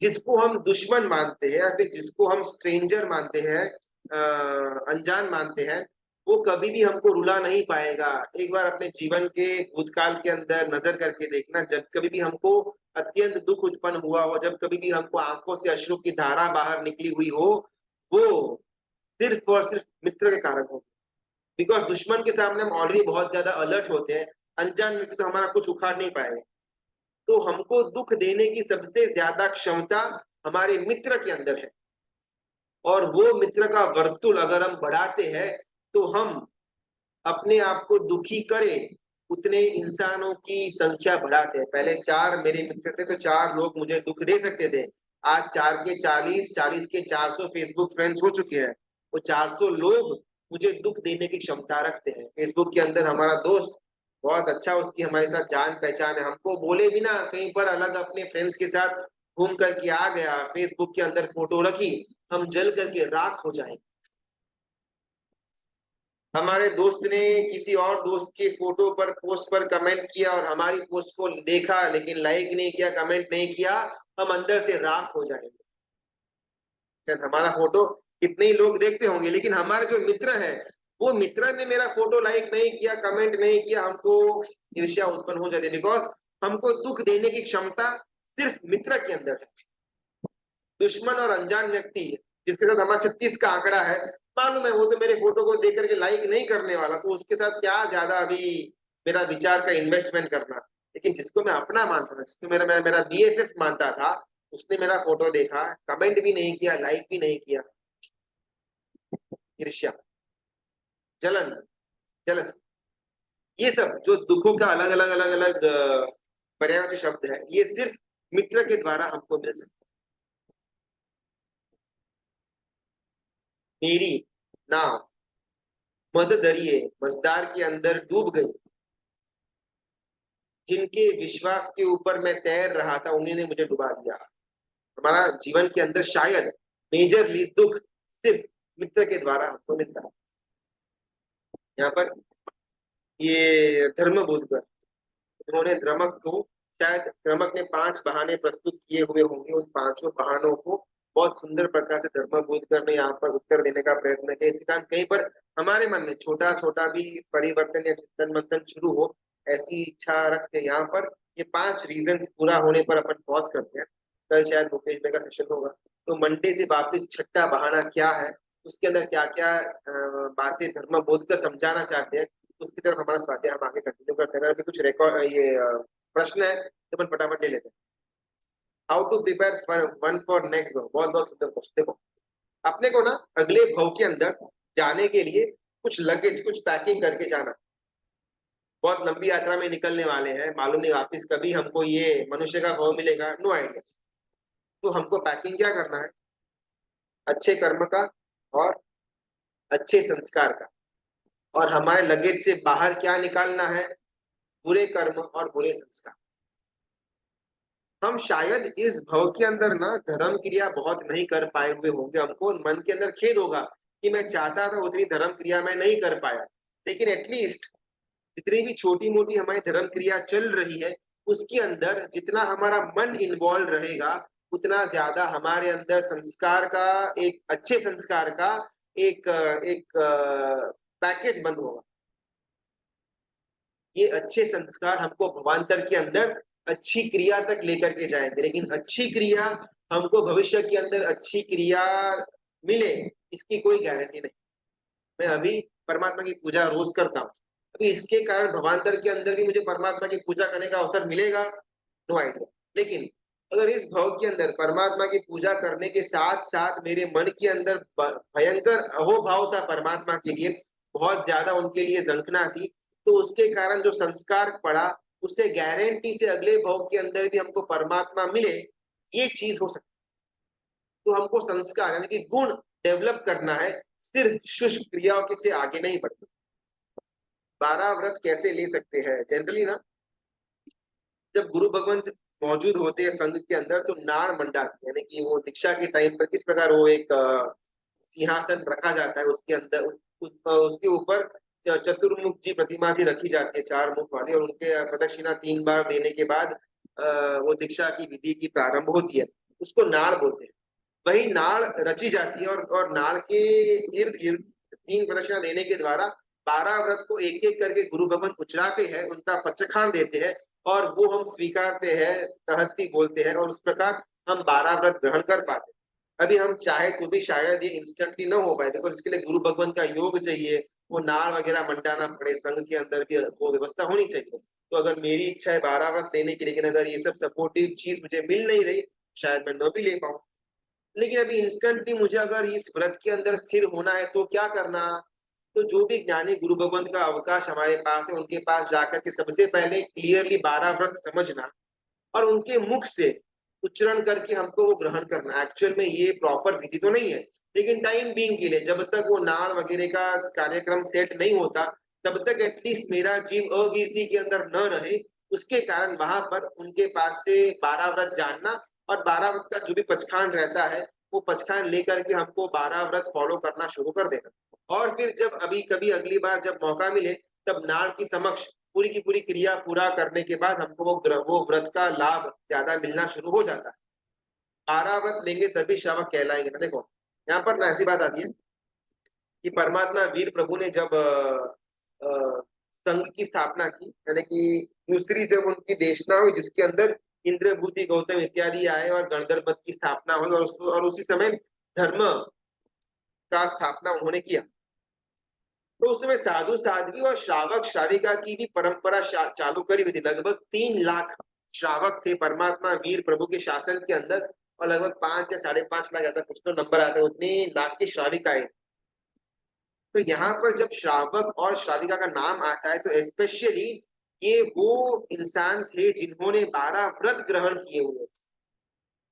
जिसको हम दुश्मन मानते हैं या फिर जिसको हम स्ट्रेंजर मानते हैं, अनजान मानते हैं, वो कभी भी हमको रुला नहीं पाएगा। एक बार अपने जीवन के भूतकाल के अंदर नजर करके देखना, जब कभी भी हमको अत्यंत दुख उत्पन्न हुआ हो, जब कभी भी हमको आंखों से अश्रु की धारा बाहर निकली हुई हो, वो सिर्फ और सिर्फ मित्र के कारण हो। बिकॉज दुश्मन के सामने हम ऑलरेडी बहुत ज्यादा अलर्ट होते हैं, अनजान व्यक्ति तो हमारा कुछ उखाड़ नहीं पाएगा। तो हमको दुख देने की सबसे ज्यादा क्षमता हमारे मित्र के अंदर है, और वो मित्र का वर्तुल अगर हम बढ़ाते हैं तो हम अपने आप को दुखी करें, उतने इंसानों की संख्या बढ़ाते हैं। पहले 4 मेरे मित्र थे, तो 4 लोग मुझे दुःख दे सकते थे। आज 4 के 40, 40 के 400 फेसबुक फ्रेंड्स हो चुके हैं। वो 400 लोग मुझे दुःख देने की क्षमता रखते हैं। फेसबुक के अंदर हमारा दोस्त बहुत अच्छा, उसकी हमारे साथ जान-पहचान है। हमको बोले बिना कहीं पर अलग अपने फ्रेंड्स के साथ घूम कर के आ गया, फेसबुक के अंदर फोटो रखी, हम जल करके राख हो जाएँगे। हमारे दोस्त ने किसी और दोस्त के फोटो पर पोस्ट पर कमेंट किया और हमारी पोस्ट को देखा लेकिन लाइक नहीं किया, कमेंट नहीं किया, हम अंदर से राख हो जाएंगे। शायद हमारा फोटो कितने ही लोग देखते होंगे, लेकिन हमारे जो मित्र है, वो मित्र ने मेरा फोटो लाइक नहीं किया, कमेंट नहीं किया, हमको ईर्ष्या उत्पन्न हो जाती है। बिकॉज हमको दुख देने की क्षमता सिर्फ मित्र के अंदर है। दुश्मन और अनजान व्यक्ति जिसके साथ हमारा 36 का आंकड़ा है, मालूम है वो तो मेरे फोटो को देख करके लाइक नहीं करने वाला, तो उसके साथ क्या ज्यादा अभी मेरा विचार का इन्वेस्टमेंट करना। लेकिन जिसको मैं अपना मानता था, जिसको मेरा मेरा मेरा बीएफएफ मानता था, उसने मेरा फोटो देखा, कमेंट भी नहीं किया, लाइक भी नहीं किया। ईर्ष्या, जलन, जलस, ये सब जो दुखों का अलग अलग अलग अलग पर्यायवाची शब्द है, ये सिर्फ मित्र के द्वारा हमको मिल सकता है। मेरी नाव मद दरिए मझधार के अंदर डूब गई, जिनके विश्वास के ऊपर मैं तैर रहा था उन्हीं ने मुझे डुबा दिया। हमारा जीवन के अंदर शायद मेजरली दुख सिर्फ मित्र के द्वारा हमको मिलता है। यहाँ पर ये धर्मबोधकर, उन्होंने द्रमक को, शायद द्रमक ने 5 बहाने प्रस्तुत किए हुए होंगे, उन पांचों बहानों को बहुत सुंदर प्रकार से धर्मबोधकर ने यहाँ पर उत्तर देने का प्रयत्न किया। इस कारण कहीं पर हमारे मन में छोटा छोटा भी परिवर्तन या चिंतन मंथन शुरू हो, ऐसी इच्छा रखते हैं। यहाँ पर ये 5 रीजंस पूरा होने पर अपन पॉज करते हैं। कल शायद मुकेश भाई का सेशन होगा, तो मंडे से वापिस छठा बहाना क्या है, उसके अंदर क्या क्या बातें धर्मबोधकर समझाना चाहते हैं, उसकी तरफ हमारा स्वाध्याय हम आगे कंटिन्यू करते हैं। अगर अभी कुछ रिकॉर्ड ये प्रश्न है तो अपन फटाफट ले लेते हैं। How to prepare one for next one, बहुत बहुत सुंदर क्वेश्चन। देखो, अपने को ना अगले भाव के अंदर जाने के लिए कुछ लगेज, कुछ पैकिंग करके जाना। बहुत लंबी यात्रा में निकलने वाले हैं, मालूम नहीं वापिस कभी हमको ये मनुष्य का भाव मिलेगा, नो आइडिया। तो हमको पैकिंग क्या करना है, अच्छे कर्म का और अच्छे संस्कार का। और हमारे लगेज से बाहर क्या निकालना है, बुरे कर्म और बुरे संस्कार। हम शायद इस भव के अंदर ना धर्म क्रिया बहुत नहीं कर पाए हुए होंगे, हमको मन के अंदर खेद होगा कि मैं चाहता था उतनी धर्म क्रिया मैं नहीं कर पाया। लेकिन एटलीस्ट जितनी भी छोटी मोटी हमारी धर्म क्रिया चल रही है, उसके अंदर जितना हमारा मन इन्वॉल्व रहेगा, उतना ज्यादा हमारे अंदर संस्कार का, एक अच्छे संस्कार का एक एक पैकेज बंद होगा। ये अच्छे संस्कार हमको भवांतर के अंदर अच्छी क्रिया तक लेकर के जाएंगे, लेकिन अच्छी क्रिया हमको भविष्य के अंदर अच्छी क्रिया मिले, इसकी कोई गारंटी नहीं। मैं अभी परमात्मा की पूजा रोज करता हूँ, अभी इसके कारण भवांतर के अंदर भी मुझे परमात्मा की पूजा करने का अवसर मिलेगा, नो आइडिया। लेकिन अगर इस भाव के अंदर परमात्मा की पूजा करने के साथ साथ मेरे मन के अंदर भयंकर अहोभाव था परमात्मा के लिए, बहुत ज्यादा उनके लिए जंखना थी, तो उसके कारण जो संस्कार पड़ा, उससे गारंटी से अगले भाव के अंदर भी हमको परमात्मा मिले, ये चीज हो सकती। तो हमको संस्कार यानी कि गुण डेवलप करना है, सिर्फ शुष्क क्रियाओं के से आगे नहीं बढ़ते। 12 व्रत कैसे ले सकते हैं, जनरली ना जब गुरु भगवान मौजूद होते हैं संघ के अंदर, तो नाड़ मंडाते यानी कि वो दीक्षा के टाइम पर किस प्रकार वो एक सिंहासन रखा जाता है, उसके अंदर उसके ऊपर चतुर्मुख जी प्रतिमा जी रखी जाती है, 4 मुख वाली, और उनके प्रदक्षिणा 3 बार देने के बाद वो दीक्षा की विधि की प्रारंभ होती है, उसको नाड़ बोलते हैं। वही नाड़ रची जाती है, और नाड़ के इर्द गिर्द 3 प्रदक्षिणा देने के द्वारा 12 व्रत को एक एक करके गुरु भगवान उचराते हैं, उनका पचखान देते हैं, और वो हम स्वीकारते हैं, तहत्ती बोलते हैं, और उस प्रकार हम 12 व्रत ग्रहण कर पाते हैं। अभी हम चाहे तो भी शायद ये इंस्टेंटली न हो पाए, बिकॉज इसके लिए गुरु भगवान का योग चाहिए, वो नाड़ वगैरह मंडाना पड़े, संघ के अंदर भी वो व्यवस्था होनी चाहिए। तो अगर मेरी इच्छा है 12 व्रत लेने की, लेकिन अगर ये सब सपोर्टिव चीज मुझे मिल नहीं रही, शायद मैं न भी ले पाऊँ। लेकिन अभी इंस्टेंटली मुझे अगर इस व्रत के अंदर स्थिर होना है तो क्या करना, तो जो भी ज्ञानी गुरु भगवंत का अवकाश हमारे पास है, उनके पास जाकर के सबसे पहले क्लियरली 12 व्रत समझना और उनके मुख से उच्चारण करके हमको वो ग्रहण करना। एक्चुअल में ये प्रॉपर विधि तो नहीं है, लेकिन टाइम बीइंग के लिए जब तक वो नाड़ वगैरह का कार्यक्रम सेट नहीं होता, तब तक एटलीस्ट मेरा जीव अवीरति के अंदर न रहे, उसके कारण वहां पर उनके पास से 12 व्रत जानना और 12 व्रत का जो भी पचखांड रहता है, वो पचखांड लेकर के हमको 12 व्रत फॉलो करना शुरू कर देना। और फिर जब अभी कभी अगली बार जब मौका मिले, तब नाड़ की समक्ष पूरी की पूरी क्रिया पूरा करने के बाद हमको वो व्रत का लाभ ज्यादा मिलना शुरू हो जाता है। 12 व्रत लेंगे तभी श्रावक कहलाएंगे ना। देखो यहाँ पर ना ऐसी बात आती है कि परमात्मा वीर प्रभु ने जब संघ की स्थापना की, यानी कि दूसरी जब उनकी देशना हुई जिसके अंदर इंद्रभूति गौतम इत्यादि आए और गणधर मत की स्थापना हुई, और उसी समय धर्म का स्थापना उन्होंने किया, तो उस समय साधु साध्वी और श्रावक श्राविका की भी परंपरा चालू करी हुई थी। लगभग 3 लाख श्रावक थे परमात्मा वीर प्रभु के शासन के अंदर, और लगभग 5 या 5.5 लाख, ऐसा कुछ तो नंबर आता है, उतने लाख की श्राविकाएं। तो यहाँ पर जब श्रावक और श्राविका का नाम आता है तो स्पेशली ये वो इंसान थे जिन्होंने 12 व्रत ग्रहण किए हुए।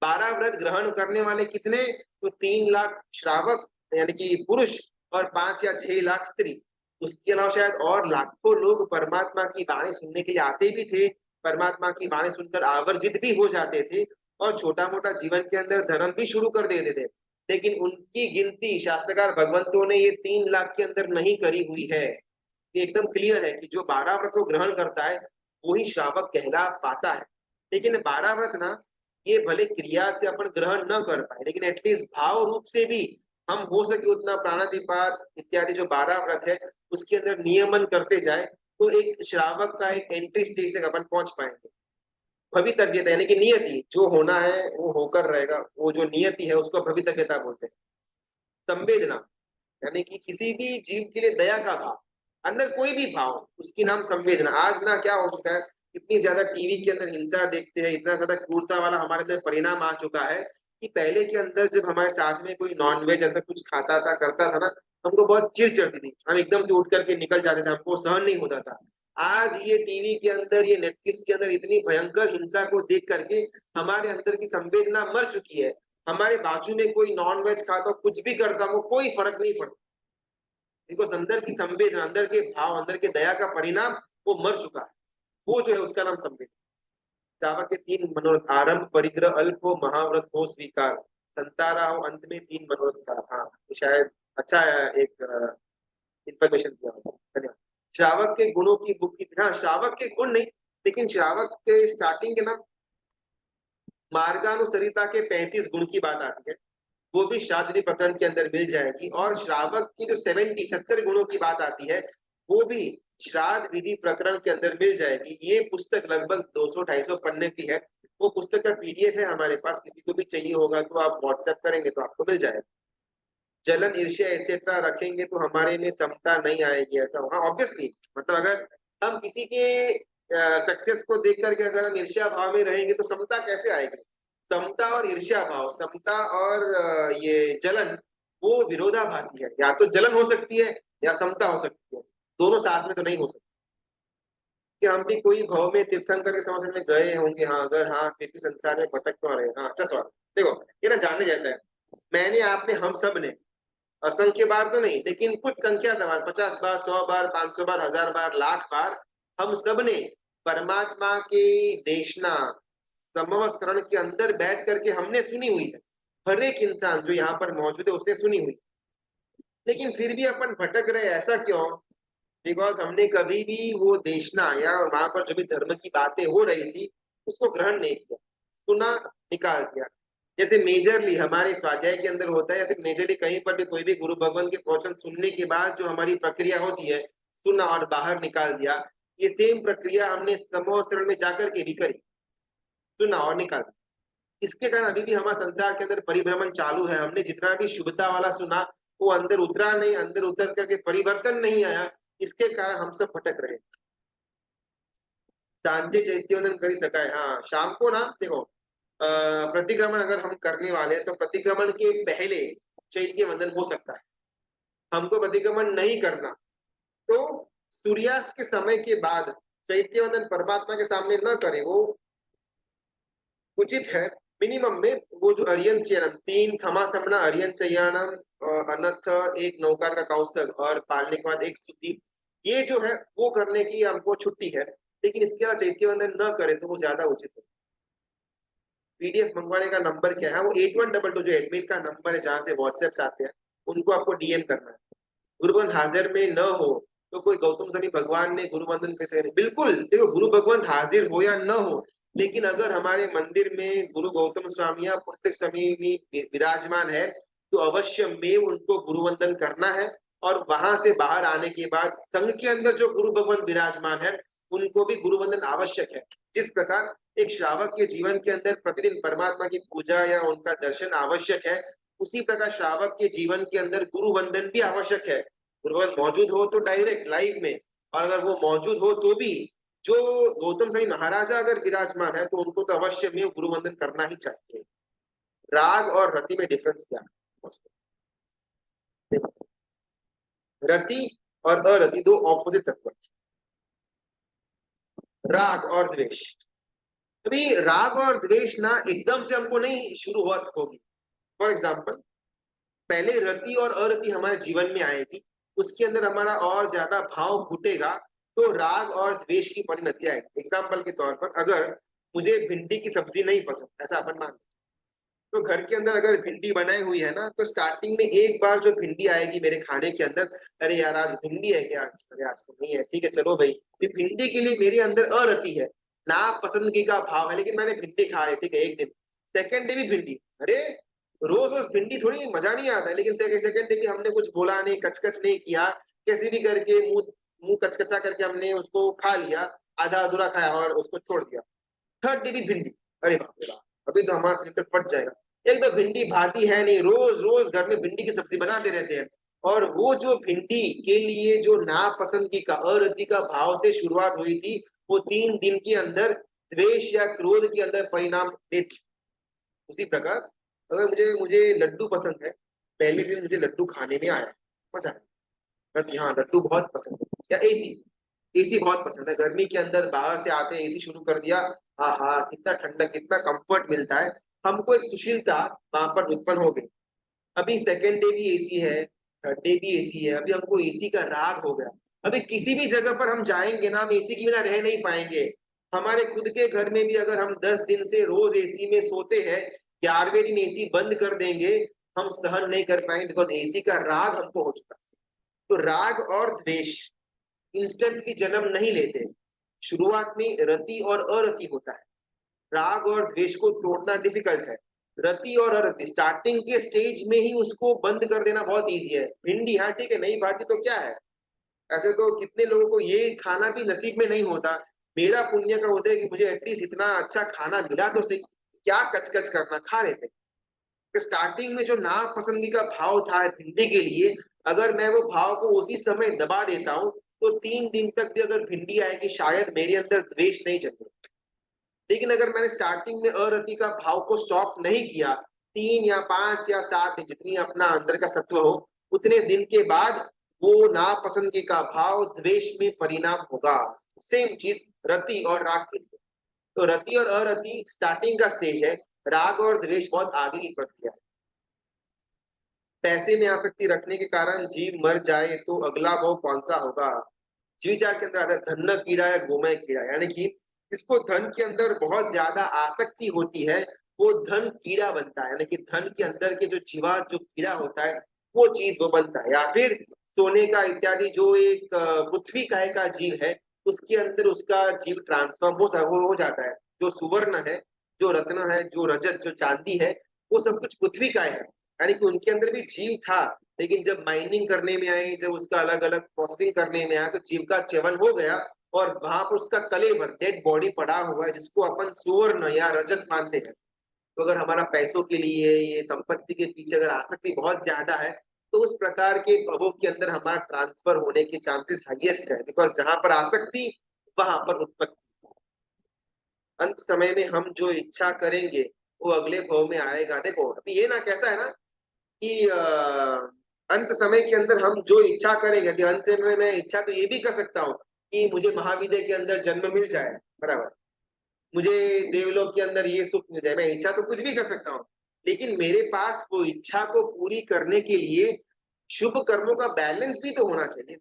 12 व्रत ग्रहण करने वाले कितने, तो 3 लाख श्रावक यानी कि पुरुष और 5 या 6 लाख स्त्री। उसके अलावा शायद और लाखों लोग परमात्मा की वाणी सुनने के लिए आते भी थे, परमात्मा की वाणी सुनकर आवर्जित भी हो जाते थे और छोटा मोटा जीवन के अंदर धर्म भी शुरू कर देते थे। लेकिन उनकी गिनती शास्त्रकार भगवंतों ने ये 3 लाख के अंदर नहीं करी हुई है। ये एकदम क्लियर है कि जो 12 व्रत को ग्रहण करता है वही श्रावक कहला पाता है। लेकिन 12 व्रत ना, ये भले क्रिया से अपन ग्रहण न कर पाए, लेकिन एटलीस्ट भाव रूप से भी हम हो सके उतना प्राणादिपात इत्यादि जो 12 व्रत है उसके अंदर नियमन करते जाए, तो एक श्रावक का एक एंट्री स्टेज तक अपन पहुंच पाएंगे। भवितव्यता यानी कि नियति, जो होना है वो होकर रहेगा, वो जो नियति है उसको भवितव्यता बोलते हैं। संवेदना यानी कि किसी भी जीव के लिए दया का भाव, अंदर कोई भी भाव, उसकी नाम संवेदना। आज ना क्या हो चुका है, इतनी ज्यादा टीवी के अंदर हिंसा देखते हैं, इतना ज्यादा क्रूरता वाला हमारे अंदर परिणाम आ चुका है कि पहले के अंदर जब हमारे साथ में कोई नॉनवेज ऐसा कुछ खाता था करता था ना, हमको बहुत चिढ़ चढ़ती थी, हम एकदम से उठ करके निकल जाते थे, हमको सहन नहीं होता था। आज ये टीवी के अंदर, ये नेटफ्लिक्स के अंदर इतनी भयंकर हिंसा को देख करके हमारे अंदर की संवेदना मर चुकी है। हमारे बाजू में कोई नॉन वेज खाता हो, कुछ भी करता हो, कोई फर्क नहीं पड़ता, बिकॉज अंदर की संवेदना, अंदर के भाव, अंदर के दया का परिणाम वो मर चुका है। वो जो है उसका नाम संवेदना। श्रावक के 3 मनोरथ, आरंभ परिग्रह अल्प हो, महाव्रत हो स्वीकार, संतारा हो, अंत में 3 मनोरथ सार। हाँ, शायद अच्छा है, एक इंफॉर्मेशन दिया होगा, धन्यवाद। श्रावक के गुणों की बुक की, हाँ श्रावक के गुण नहीं, लेकिन श्रावक के स्टार्टिंग के ना मार्गानुसरिता के 35 गुण की बात आती है, वो भी श्राद्ध प्रकरण के अंदर मिल जाएगी। और श्रावक की जो 70 गुणों की बात आती है वो भी श्राद्ध विधि प्रकरण के अंदर मिल जाएगी। ये पुस्तक लगभग 200-250 पन्ने की है। वो पुस्तक का पीडीएफ है हमारे पास, किसी को भी चाहिए होगा तो आप व्हाट्सएप करेंगे तो आपको मिल जाएगा। जलन ईर्ष्या एक्सेट्रा रखेंगे तो हमारे में समता नहीं आएगी, ऐसा होगा ऑब्वियसली। मतलब अगर हम किसी के सक्सेस को देख करके अगर हम ईर्ष्या भाव में रहेंगे तो समता कैसे आएगी। समता और ईर्ष्या भाव, समता और ये जलन, वो विरोधाभासी है। या तो जलन हो सकती है या समता हो सकती है, दोनों साथ में तो नहीं हो सकती। कि हम भी कोई भाव में तीर्थंकर के समझ में गए होंगे, हाँ अगर हाँ फिर भी संसार में भटक तो रहे। हाँ अच्छा सवाल। देखो ये ना जानने जैसा है, मैंने आपने हम सब ने असंख्य बार तो नहीं लेकिन कुछ संख्या बार, 50 बार, 100 बार, 500 बार, 1000 बार, लाख बार हम सब ने परमात्मा के देशना समवस्त्रण के अंदर बैठ करके हमने सुनी हुई है। हर एक इंसान जो यहाँ पर मौजूद है उसने सुनी हुई। लेकिन फिर भी अपन भटक रहे, ऐसा क्यों? बिकॉज हमने कभी भी वो देशना या वहां पर जो भी धर्म की बातें हो रही थी उसको ग्रहण नहीं किया, सुना, निकाल दिया। जैसे मेजरली हमारे स्वाध्याय के अंदर होता है या फिर मेजरली कहीं पर भी कोई भी गुरु भगवान के प्रवचन सुनने के बाद जो हमारी प्रक्रिया होती है, सुना और बाहर निकाल दिया, ये सेम प्रक्रिया हमने समवस्त्रण में जाकर के भी करी, सुना और निकाल दिया। इसके कारण अभी भी हमारा संसार के अंदर परिभ्रमण चालू है। हमने जितना भी शुभता वाला सुना वो अंदर उतरा नहीं, अंदर उतर करके परिवर्तन नहीं आया, इसके कारण हम सब भटक रहे। सांझे चैत्यवंदन कर सका है। हाँ शाम को ना देखो, प्रतिक्रमण अगर हम करने वाले हैं तो प्रतिक्रमण के पहले चैत्य वंदन हो सकता है। हमको प्रतिक्रमण नहीं करना। तो सूर्यास्त के समय के बाद चैत्यवंदन परमात्मा के सामने न करें, वो उचित है। मिनिमम में वो जो अरियन चयनम, 3 खमा समना अरियन चयनम, अनथ एक नौकार का कौशल और पालने के बाद एक स्तुति, ये जो है वो करने की हमको छुट्टी है। लेकिन इसके अलावा चैत्यवंदन न करें तो वो ज्यादा उचित है। पीडीएफ मंगवाने का नंबर क्या है? वो 8122 जो एडमिट का नंबर है, जहां से व्हाट्सएप आते हैं, उनको आपको डीएम करना है। गुरुबंध हाजिर में न हो तो कोई गौतम स्वामी भगवान ने गुरुवंदन कैसे करें? बिल्कुल देखो, गुरु भगवंत हाजिर हो या न हो, लेकिन अगर हमारे मंदिर में गुरु गौतम स्वामी या प्रत्येक स्वामी विराजमान है तो अवश्य में उनको गुरुवंदन करना है। और वहां से बाहर आने के बाद संघ के अंदर जो गुरु भगवंत विराजमान है उनको भी गुरुवंदन आवश्यक है। जिस प्रकार एक श्रावक के जीवन के अंदर प्रतिदिन परमात्मा की पूजा या उनका दर्शन आवश्यक है, उसी प्रकार श्रावक के जीवन के अंदर गुरु वंदन भी आवश्यक है। गुरुवंदन मौजूद हो तो डायरेक्ट लाइव में, और अगर वो मौजूद हो तो भी जो गौतम स्वामी महाराजा अगर विराजमान है तो उनको तो अवश्य में गुरु वंदन करना ही चाहिए। राग और रति में डिफरेंस क्या है? रति और अरति दो ऑपोजिट तत्व। राग और द्वेष, अभी राग और द्वेष ना एकदम से हमको नहीं शुरुआत होगी। फॉर एग्जाम्पल, पहले रति और अरति हमारे जीवन में आएगी, उसके अंदर हमारा और ज्यादा भाव फूटेगा, तो राग और द्वेष की परिणति आएगी। एग्जाम्पल के तौर पर, अगर मुझे भिंडी की सब्जी नहीं पसंद, ऐसा अपन मान, तो घर के अंदर अगर भिंडी बनाई हुई है ना, तो स्टार्टिंग में एक बार जो भिंडी आएगी मेरे खाने के अंदर, अरे यार आज भिंडी है क्या? अरे आज तो नहीं है, ठीक है चलो भाई। फिर भिंडी के लिए मेरे अंदर अरति है, ना पसंदगी का भाव है, लेकिन मैंने भिंडी खा ली, ठीक है एक दिन। सेकंड डे भी भिंडी, अरे रोज रोज भिंडी थोड़ी मजा नहीं आता है, लेकिन सेकंड डे भी हमने कुछ बोला नहीं, कचकच नहीं किया, कैसे भी करके मुंह मुंह कचकचा करके हमने उसको खा लिया, आधा अधूरा खाया और उसको छोड़ दिया। थर्ड डे भी भिंडी, अरे बाप रे बाप, अभी तो हमारा सिलेंडर फट जाएगा। एक तो भिंडी भाती है नहीं, रोज रोज घर में भिंडी की सब्जी बनाते रहते हैं, और वो जो भिंडी के लिए जो नापसंदगी का अरति का भाव से शुरुआत हुई थी, वो 3 दिन के अंदर द्वेष या क्रोध के अंदर परिणाम देती। उसी प्रकार अगर मुझे मुझे लड्डू पसंद है, पहले दिन मुझे लड्डू खाने में आया, मजा आया, हाँ लड्डू बहुत पसंद है, या एसी, एसी बहुत पसंद है, गर्मी के अंदर बाहर से आते एसी शुरू कर दिया, हाँ हाँ कितना ठंडक कितना कंफर्ट मिलता है, हमको एक सुशीलता वहां पर उत्पन्न हो गई। अभी सेकेंड डे भी एसी है, थर्ड डे भी एसी है, अभी हमको एसी का राग हो गया। अभी किसी भी जगह पर हम जाएंगे ना, हम एसी के बिना रह नहीं पाएंगे। हमारे खुद के घर में भी अगर हम 10 दिन से रोज एसी में सोते हैं, 11वें दिन एसी बंद कर देंगे, हम सहन नहीं कर पाएंगे, बिकॉज एसी का राग हमको हो चुका है। तो राग और द्वेष इंस्टेंटली जन्म नहीं लेते, शुरुआत में रति और अरति होता है। राग और द्वेष को तोड़ना डिफिकल्ट है। रति और अरति स्टार्टिंग के स्टेज में ही उसको बंद कर देना बहुत इजी है। भिंडी हाँ ठीक है, नहीं भाती तो क्या है, ऐसे तो कितने लोगों को ये खाना भी नसीब में नहीं होता। मेरा पुण्य का होता है कि मुझे एटलीस्ट इतना अच्छा खाना मिला तो सही, क्या कचकच करना, खा रहे थे। स्टार्टिंग में जो नापसंदी का भाव था भिंडी के लिए, अगर मैं वो भाव को उसी समय दबा देता हूँ, तो 3 दिन तक भी अगर भिंडी आएगी शायद मेरे अंदर द्वेष नहीं जगे। लेकिन अगर मैंने स्टार्टिंग में अरति का भाव को स्टॉप नहीं किया, 3 या 5 या 7 दिन जितनी अपना अंदर का सत्व हो, उतने दिन के बाद वो नापसंदगी का भाव द्वेष में परिणाम होगा। सेम चीज रति और राग के लिए। तो रति और अरति स्टार्टिंग का स्टेज है, राग और द्वेष बहुत आगे की प्रक्रिया है। पैसे में आसक्ति रखने के कारण जीव मर जाए तो अगला भाव कौन सा होगा? जीव विचार के अंदर आता है धन न कीड़ा या गोमय कीड़ा, यानी कि जिसको धन के अंदर बहुत ज्यादा आसक्ति होती है वो धन कीड़ा बनता है, यानी कि धन के अंदर के जो जीवा जो कीड़ा होता है वो चीज वो बनता है। या फिर सोने का इत्यादि जो एक पृथ्वी काय का जीव है, उसके अंदर उसका जीव ट्रांसफॉर्म हो जाता है। जो सुवर्ण है, जो रत्न है, जो रजत जो चांदी है, वो सब कुछ पृथ्वी का है, यानी कि उनके अंदर भी जीव था। लेकिन जब माइनिंग करने में आई, जब उसका अलग अलग प्रोसेसिंग करने में आया, तो जीव का च्यवन हो गया, और वहां पर उसका कलेवर डेड बॉडी पड़ा हुआ है, जिसको अपन सुवर्ण या रजत मानते हैं। तो अगर हमारा पैसों के लिए ये संपत्ति के पीछे अगर आसक्ति बहुत ज्यादा है, तो उस प्रकार के भवों के अंदर हमारा ट्रांसफर होने के चांसेस हाईएस्ट है, बिकॉज जहां पर आसक्ति वहां पर उत्पत्ति। अंत समय में हम जो इच्छा करेंगे वो अगले भव में आएगा। देखो अभी ये ना कैसा है ना कि अंत समय के अंदर हम जो इच्छा करेंगे, कि अंत समय में मैं इच्छा तो ये भी कर सकता हूँ कि मुझे महाविद्या के अंदर जन्म मिल जाए, बराबर, मुझे देवलोक के अंदर ये सुख मिल जाए, मैं इच्छा तो कुछ भी कर सकता हूँ, लेकिन मेरे पास वो इच्छा को पूरी करने के लिए शुभ कर्मों का बैलेंस भी तो होना चाहिए।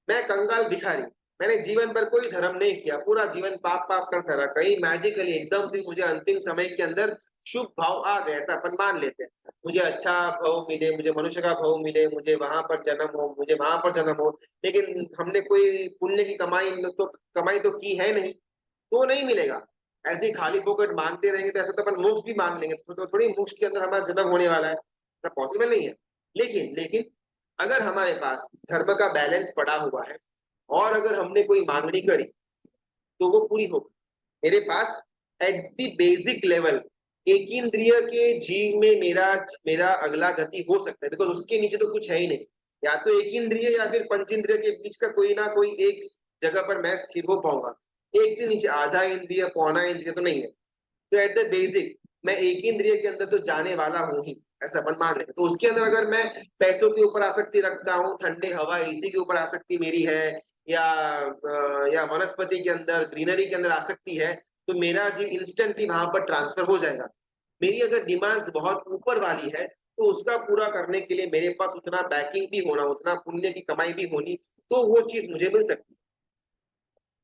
मैं कंगाल भिखारी, मैंने जीवन भर कोई धर्म नहीं किया, पूरा जीवन पाप पाप करता रहा, कहीं मैजिकली एकदम से मुझे अंतिम समय के अंदर शुभ भाव आ गए, ऐसा अपन मान लेते हैं, मुझे अच्छा भाव मिले, मुझे मनुष्य का भाव मिले, मुझे वहां पर जन्म हो, मुझे वहां पर जन्म हो, लेकिन हमने कोई पुण्य की कमाई तो की है नहीं, तो नहीं मिलेगा। ऐसे ही खाली फोकट मांगते रहेंगे तो ऐसा तो अपन मोक्ष भी मांग लेंगे, तो थोड़ी मोक्ष के अंदर हमारा जन्म होने वाला है, ऐसा पॉसिबल नहीं है। लेकिन लेकिन अगर हमारे पास धर्म का बैलेंस पड़ा हुआ है और अगर हमने कोई मांगनी करी तो वो पूरी होगी। मेरे पास एट द बेसिक लेवल एक इंद्रिय के जीव में मेरा मेरा अगला गति हो सकता है, बिकॉज उसके नीचे तो कुछ है ही नहीं, या तो एक इंद्रिय या फिर पंचेंद्रिय के बीच का कोई ना कोई एक जगह पर मैं स्थिर हो पाऊंगा, एक से नीचे आधा इंद्रिय पौना इंद्रिय तो नहीं है। तो एट द बेसिक मैं एक इंद्रिय के अंदर तो जाने वाला हूं ही, ऐसा अपन मान लेते, तो उसके अंदर अगर मैं पैसों के ऊपर आसक्ति रखता हूँ, ठंडे हवा एसी के ऊपर आसक्ति मेरी है, या या वनस्पति के अंदर ग्रीनरी के अंदर आसक्ति है, तो मेरा जीव इंस्टेंटली वहां पर ट्रांसफर हो जाएगा। मेरी अगर डिमांड्स बहुत ऊपर वाली है तो उसका पूरा करने के लिए मेरे पास उतना बैकिंग भी होना, उतना पुण्य की कमाई भी होनी, तो वो चीज मुझे मिल सकती है।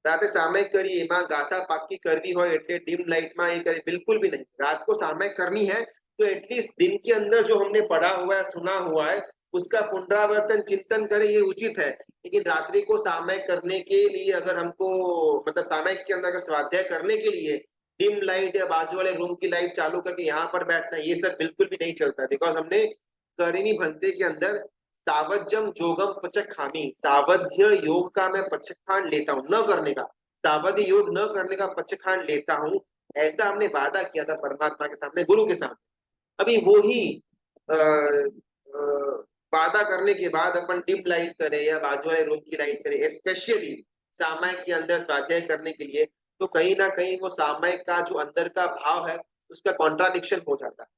राते सामयिक करी એમાં ગાથા પાકી કરવી હોય એટલે ડીમ લાઇટમાં એ करे, बिल्कुल भी नहीं। रात को सामयिक करनी है तो एटलीस्ट दिन के अंदर जो हमने पढ़ा हुआ है, सुना हुआ है, उसका पुनरावर्तन चिंतन करें, ये उचित है। लेकिन रात्रि को सामयिक करने के लिए अगर हमको, मतलब सामयिक के अंदर अगर स्वाध्याय करने के लिए डिम लाइट या बाजू वाले रूम की लाइट चालू करके यहाँ पर बैठना, ये सब बिल्कुल भी नहीं चलता, बिकॉज हमने करीनी भंते के अंदर सावध्यम जोगम पचखामी, सावध्य योग का मैं पचखान लेता हूँ, न करने का, सावध्य योग न करने का पचखान लेता हूँ, ऐसा हमने वादा किया था परमात्मा के सामने, गुरु के सामने। अभी वो ही वादा करने के बाद अपन डिम लाइट करें या बाजू वाले रूम की लाइट करें, स्पेशली सामायिक के अंदर स्वाध्याय करने के लिए, तो कहीं ना कहीं वो सामायिक का जो अंदर का भाव है उसका कॉन्ट्राडिक्शन हो जाता है।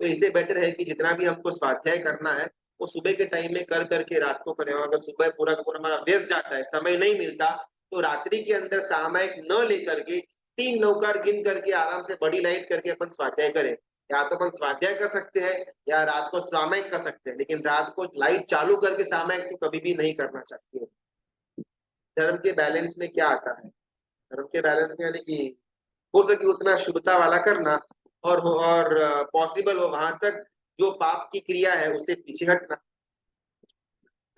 तो इससे बेटर है कि जितना भी हमको स्वाध्याय करना है वो सुबह के टाइम में कर करके रात को करें, और अगर सुबह पूरा का पूरा हमारा व्यस्त जाता है, समय नहीं मिलता, तो रात्रि के अंदर सामायिक न लेकर के 3 नौकार गिन करके आराम से बड़ी लाइट करके अपन स्वाध्याय करें। या तो अपन स्वाध्याय कर सकते हैं या रात को सामायिक कर सकते हैं, लेकिन रात को लाइट चालू करके सामायिक तो कभी भी नहीं करना चाहिए। धर्म के बैलेंस में क्या आता है, धर्म के बैलेंस में यानी कि हो सके उतना शुभता वाला करना, और पॉसिबल हो वहां तक जो पाप की क्रिया है उससे पीछे हटना।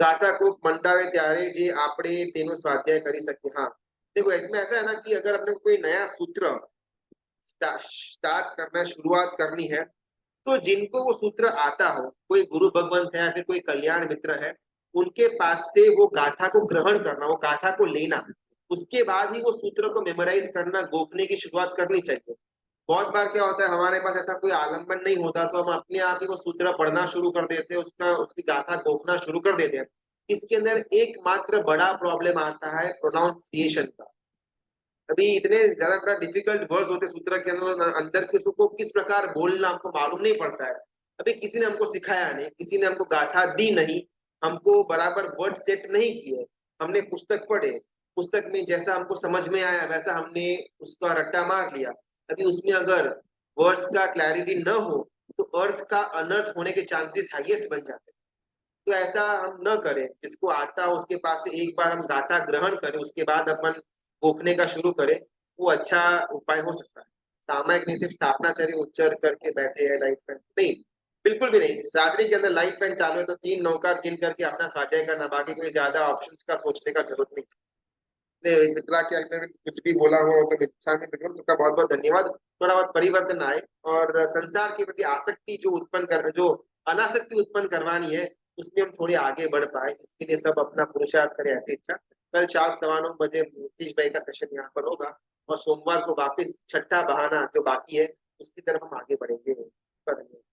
गाथा को मंडावे त्यारे जे आपड़े तेनो स्वाध्याय करी सके। हाँ, देखो इसमें ऐसा है ना कि अगर अपने को कोई नया सूत्र स्टार्ट करना, शुरुआत करनी है, तो जिनको वो सूत्र आता हो, कोई गुरु भगवंत है या फिर कोई कल्याण मित्र है, उनके पास से वो गाथा को ग्रहण करना, वो गाथा को लेना, उसके बाद ही वो सूत्र को मेमोराइज करना, गोखने की शुरुआत करनी चाहिए। बहुत बार क्या होता है, हमारे पास ऐसा कोई आलम्बन नहीं होता तो हम अपने आप ही वो सूत्र पढ़ना शुरू कर देते हैं, उसका उसकी गाथा गोखना शुरू कर देते हैं। इसके अंदर एकमात्र बड़ा प्रॉब्लम आता है प्रोनाउंसिएशन का। अभी इतने ज्यादा बड़ा डिफिकल्ट वर्ड्स होते सूत्र के अंदर, अंदर के उसको किस प्रकार बोलना हमको मालूम नहीं पड़ता है। अभी किसी ने हमको सिखाया नहीं, किसी ने हमको गाथा दी नहीं, हमको बराबर वर्ड सेट नहीं किए, हमने पुस्तक पढ़े, पुस्तक में जैसा हमको समझ में आया वैसा हमने उसका रट्टा मार लिया। अभी उसमें अगर वर्ड्स का क्लैरिटी न हो तो अर्थ का अनर्थ होने के चांसेस हाईएस्ट बन जाते हैं। तो ऐसा हम न करें, जिसको आता हो उसके पास से एक बार हम गाथा ग्रहण करें, उसके बाद अपन गोखने का शुरू करें, वो अच्छा उपाय हो सकता है। सामायिक नहीं सिर्फ स्थापनाचार्य उच्चार करके बैठे हैं लाइट फैन नहीं, बिल्कुल भी नहीं। सादरी के अंदर लाइट फैन चालू है तो 3 नौकार गिन करके अपना स्वाध्याय करना, बाकी कोई ज्यादा ऑप्शंस का सोचने का जरूरत नहीं। मित्रा के अंदर कुछ भी बोला हो तो मित्रा में बिल्कुल सबका बहुत बहुत धन्यवाद। थोड़ा बहुत परिवर्तन आए और संसार के प्रति आसक्ति जो उत्पन्न कर, जो अनासक्ति उत्पन्न करवानी है, उसमें हम थोड़े आगे बढ़ पाए, इसके लिए सब अपना पुरुषार्थ करें, ऐसी इच्छा। कल शाम 9:15 मुकेश भाई का सेशन यहाँ पर होगा, और सोमवार को वापस छठा बहाना जो बाकी है उसकी तरफ हम आगे बढ़ेंगे। धन्यवाद।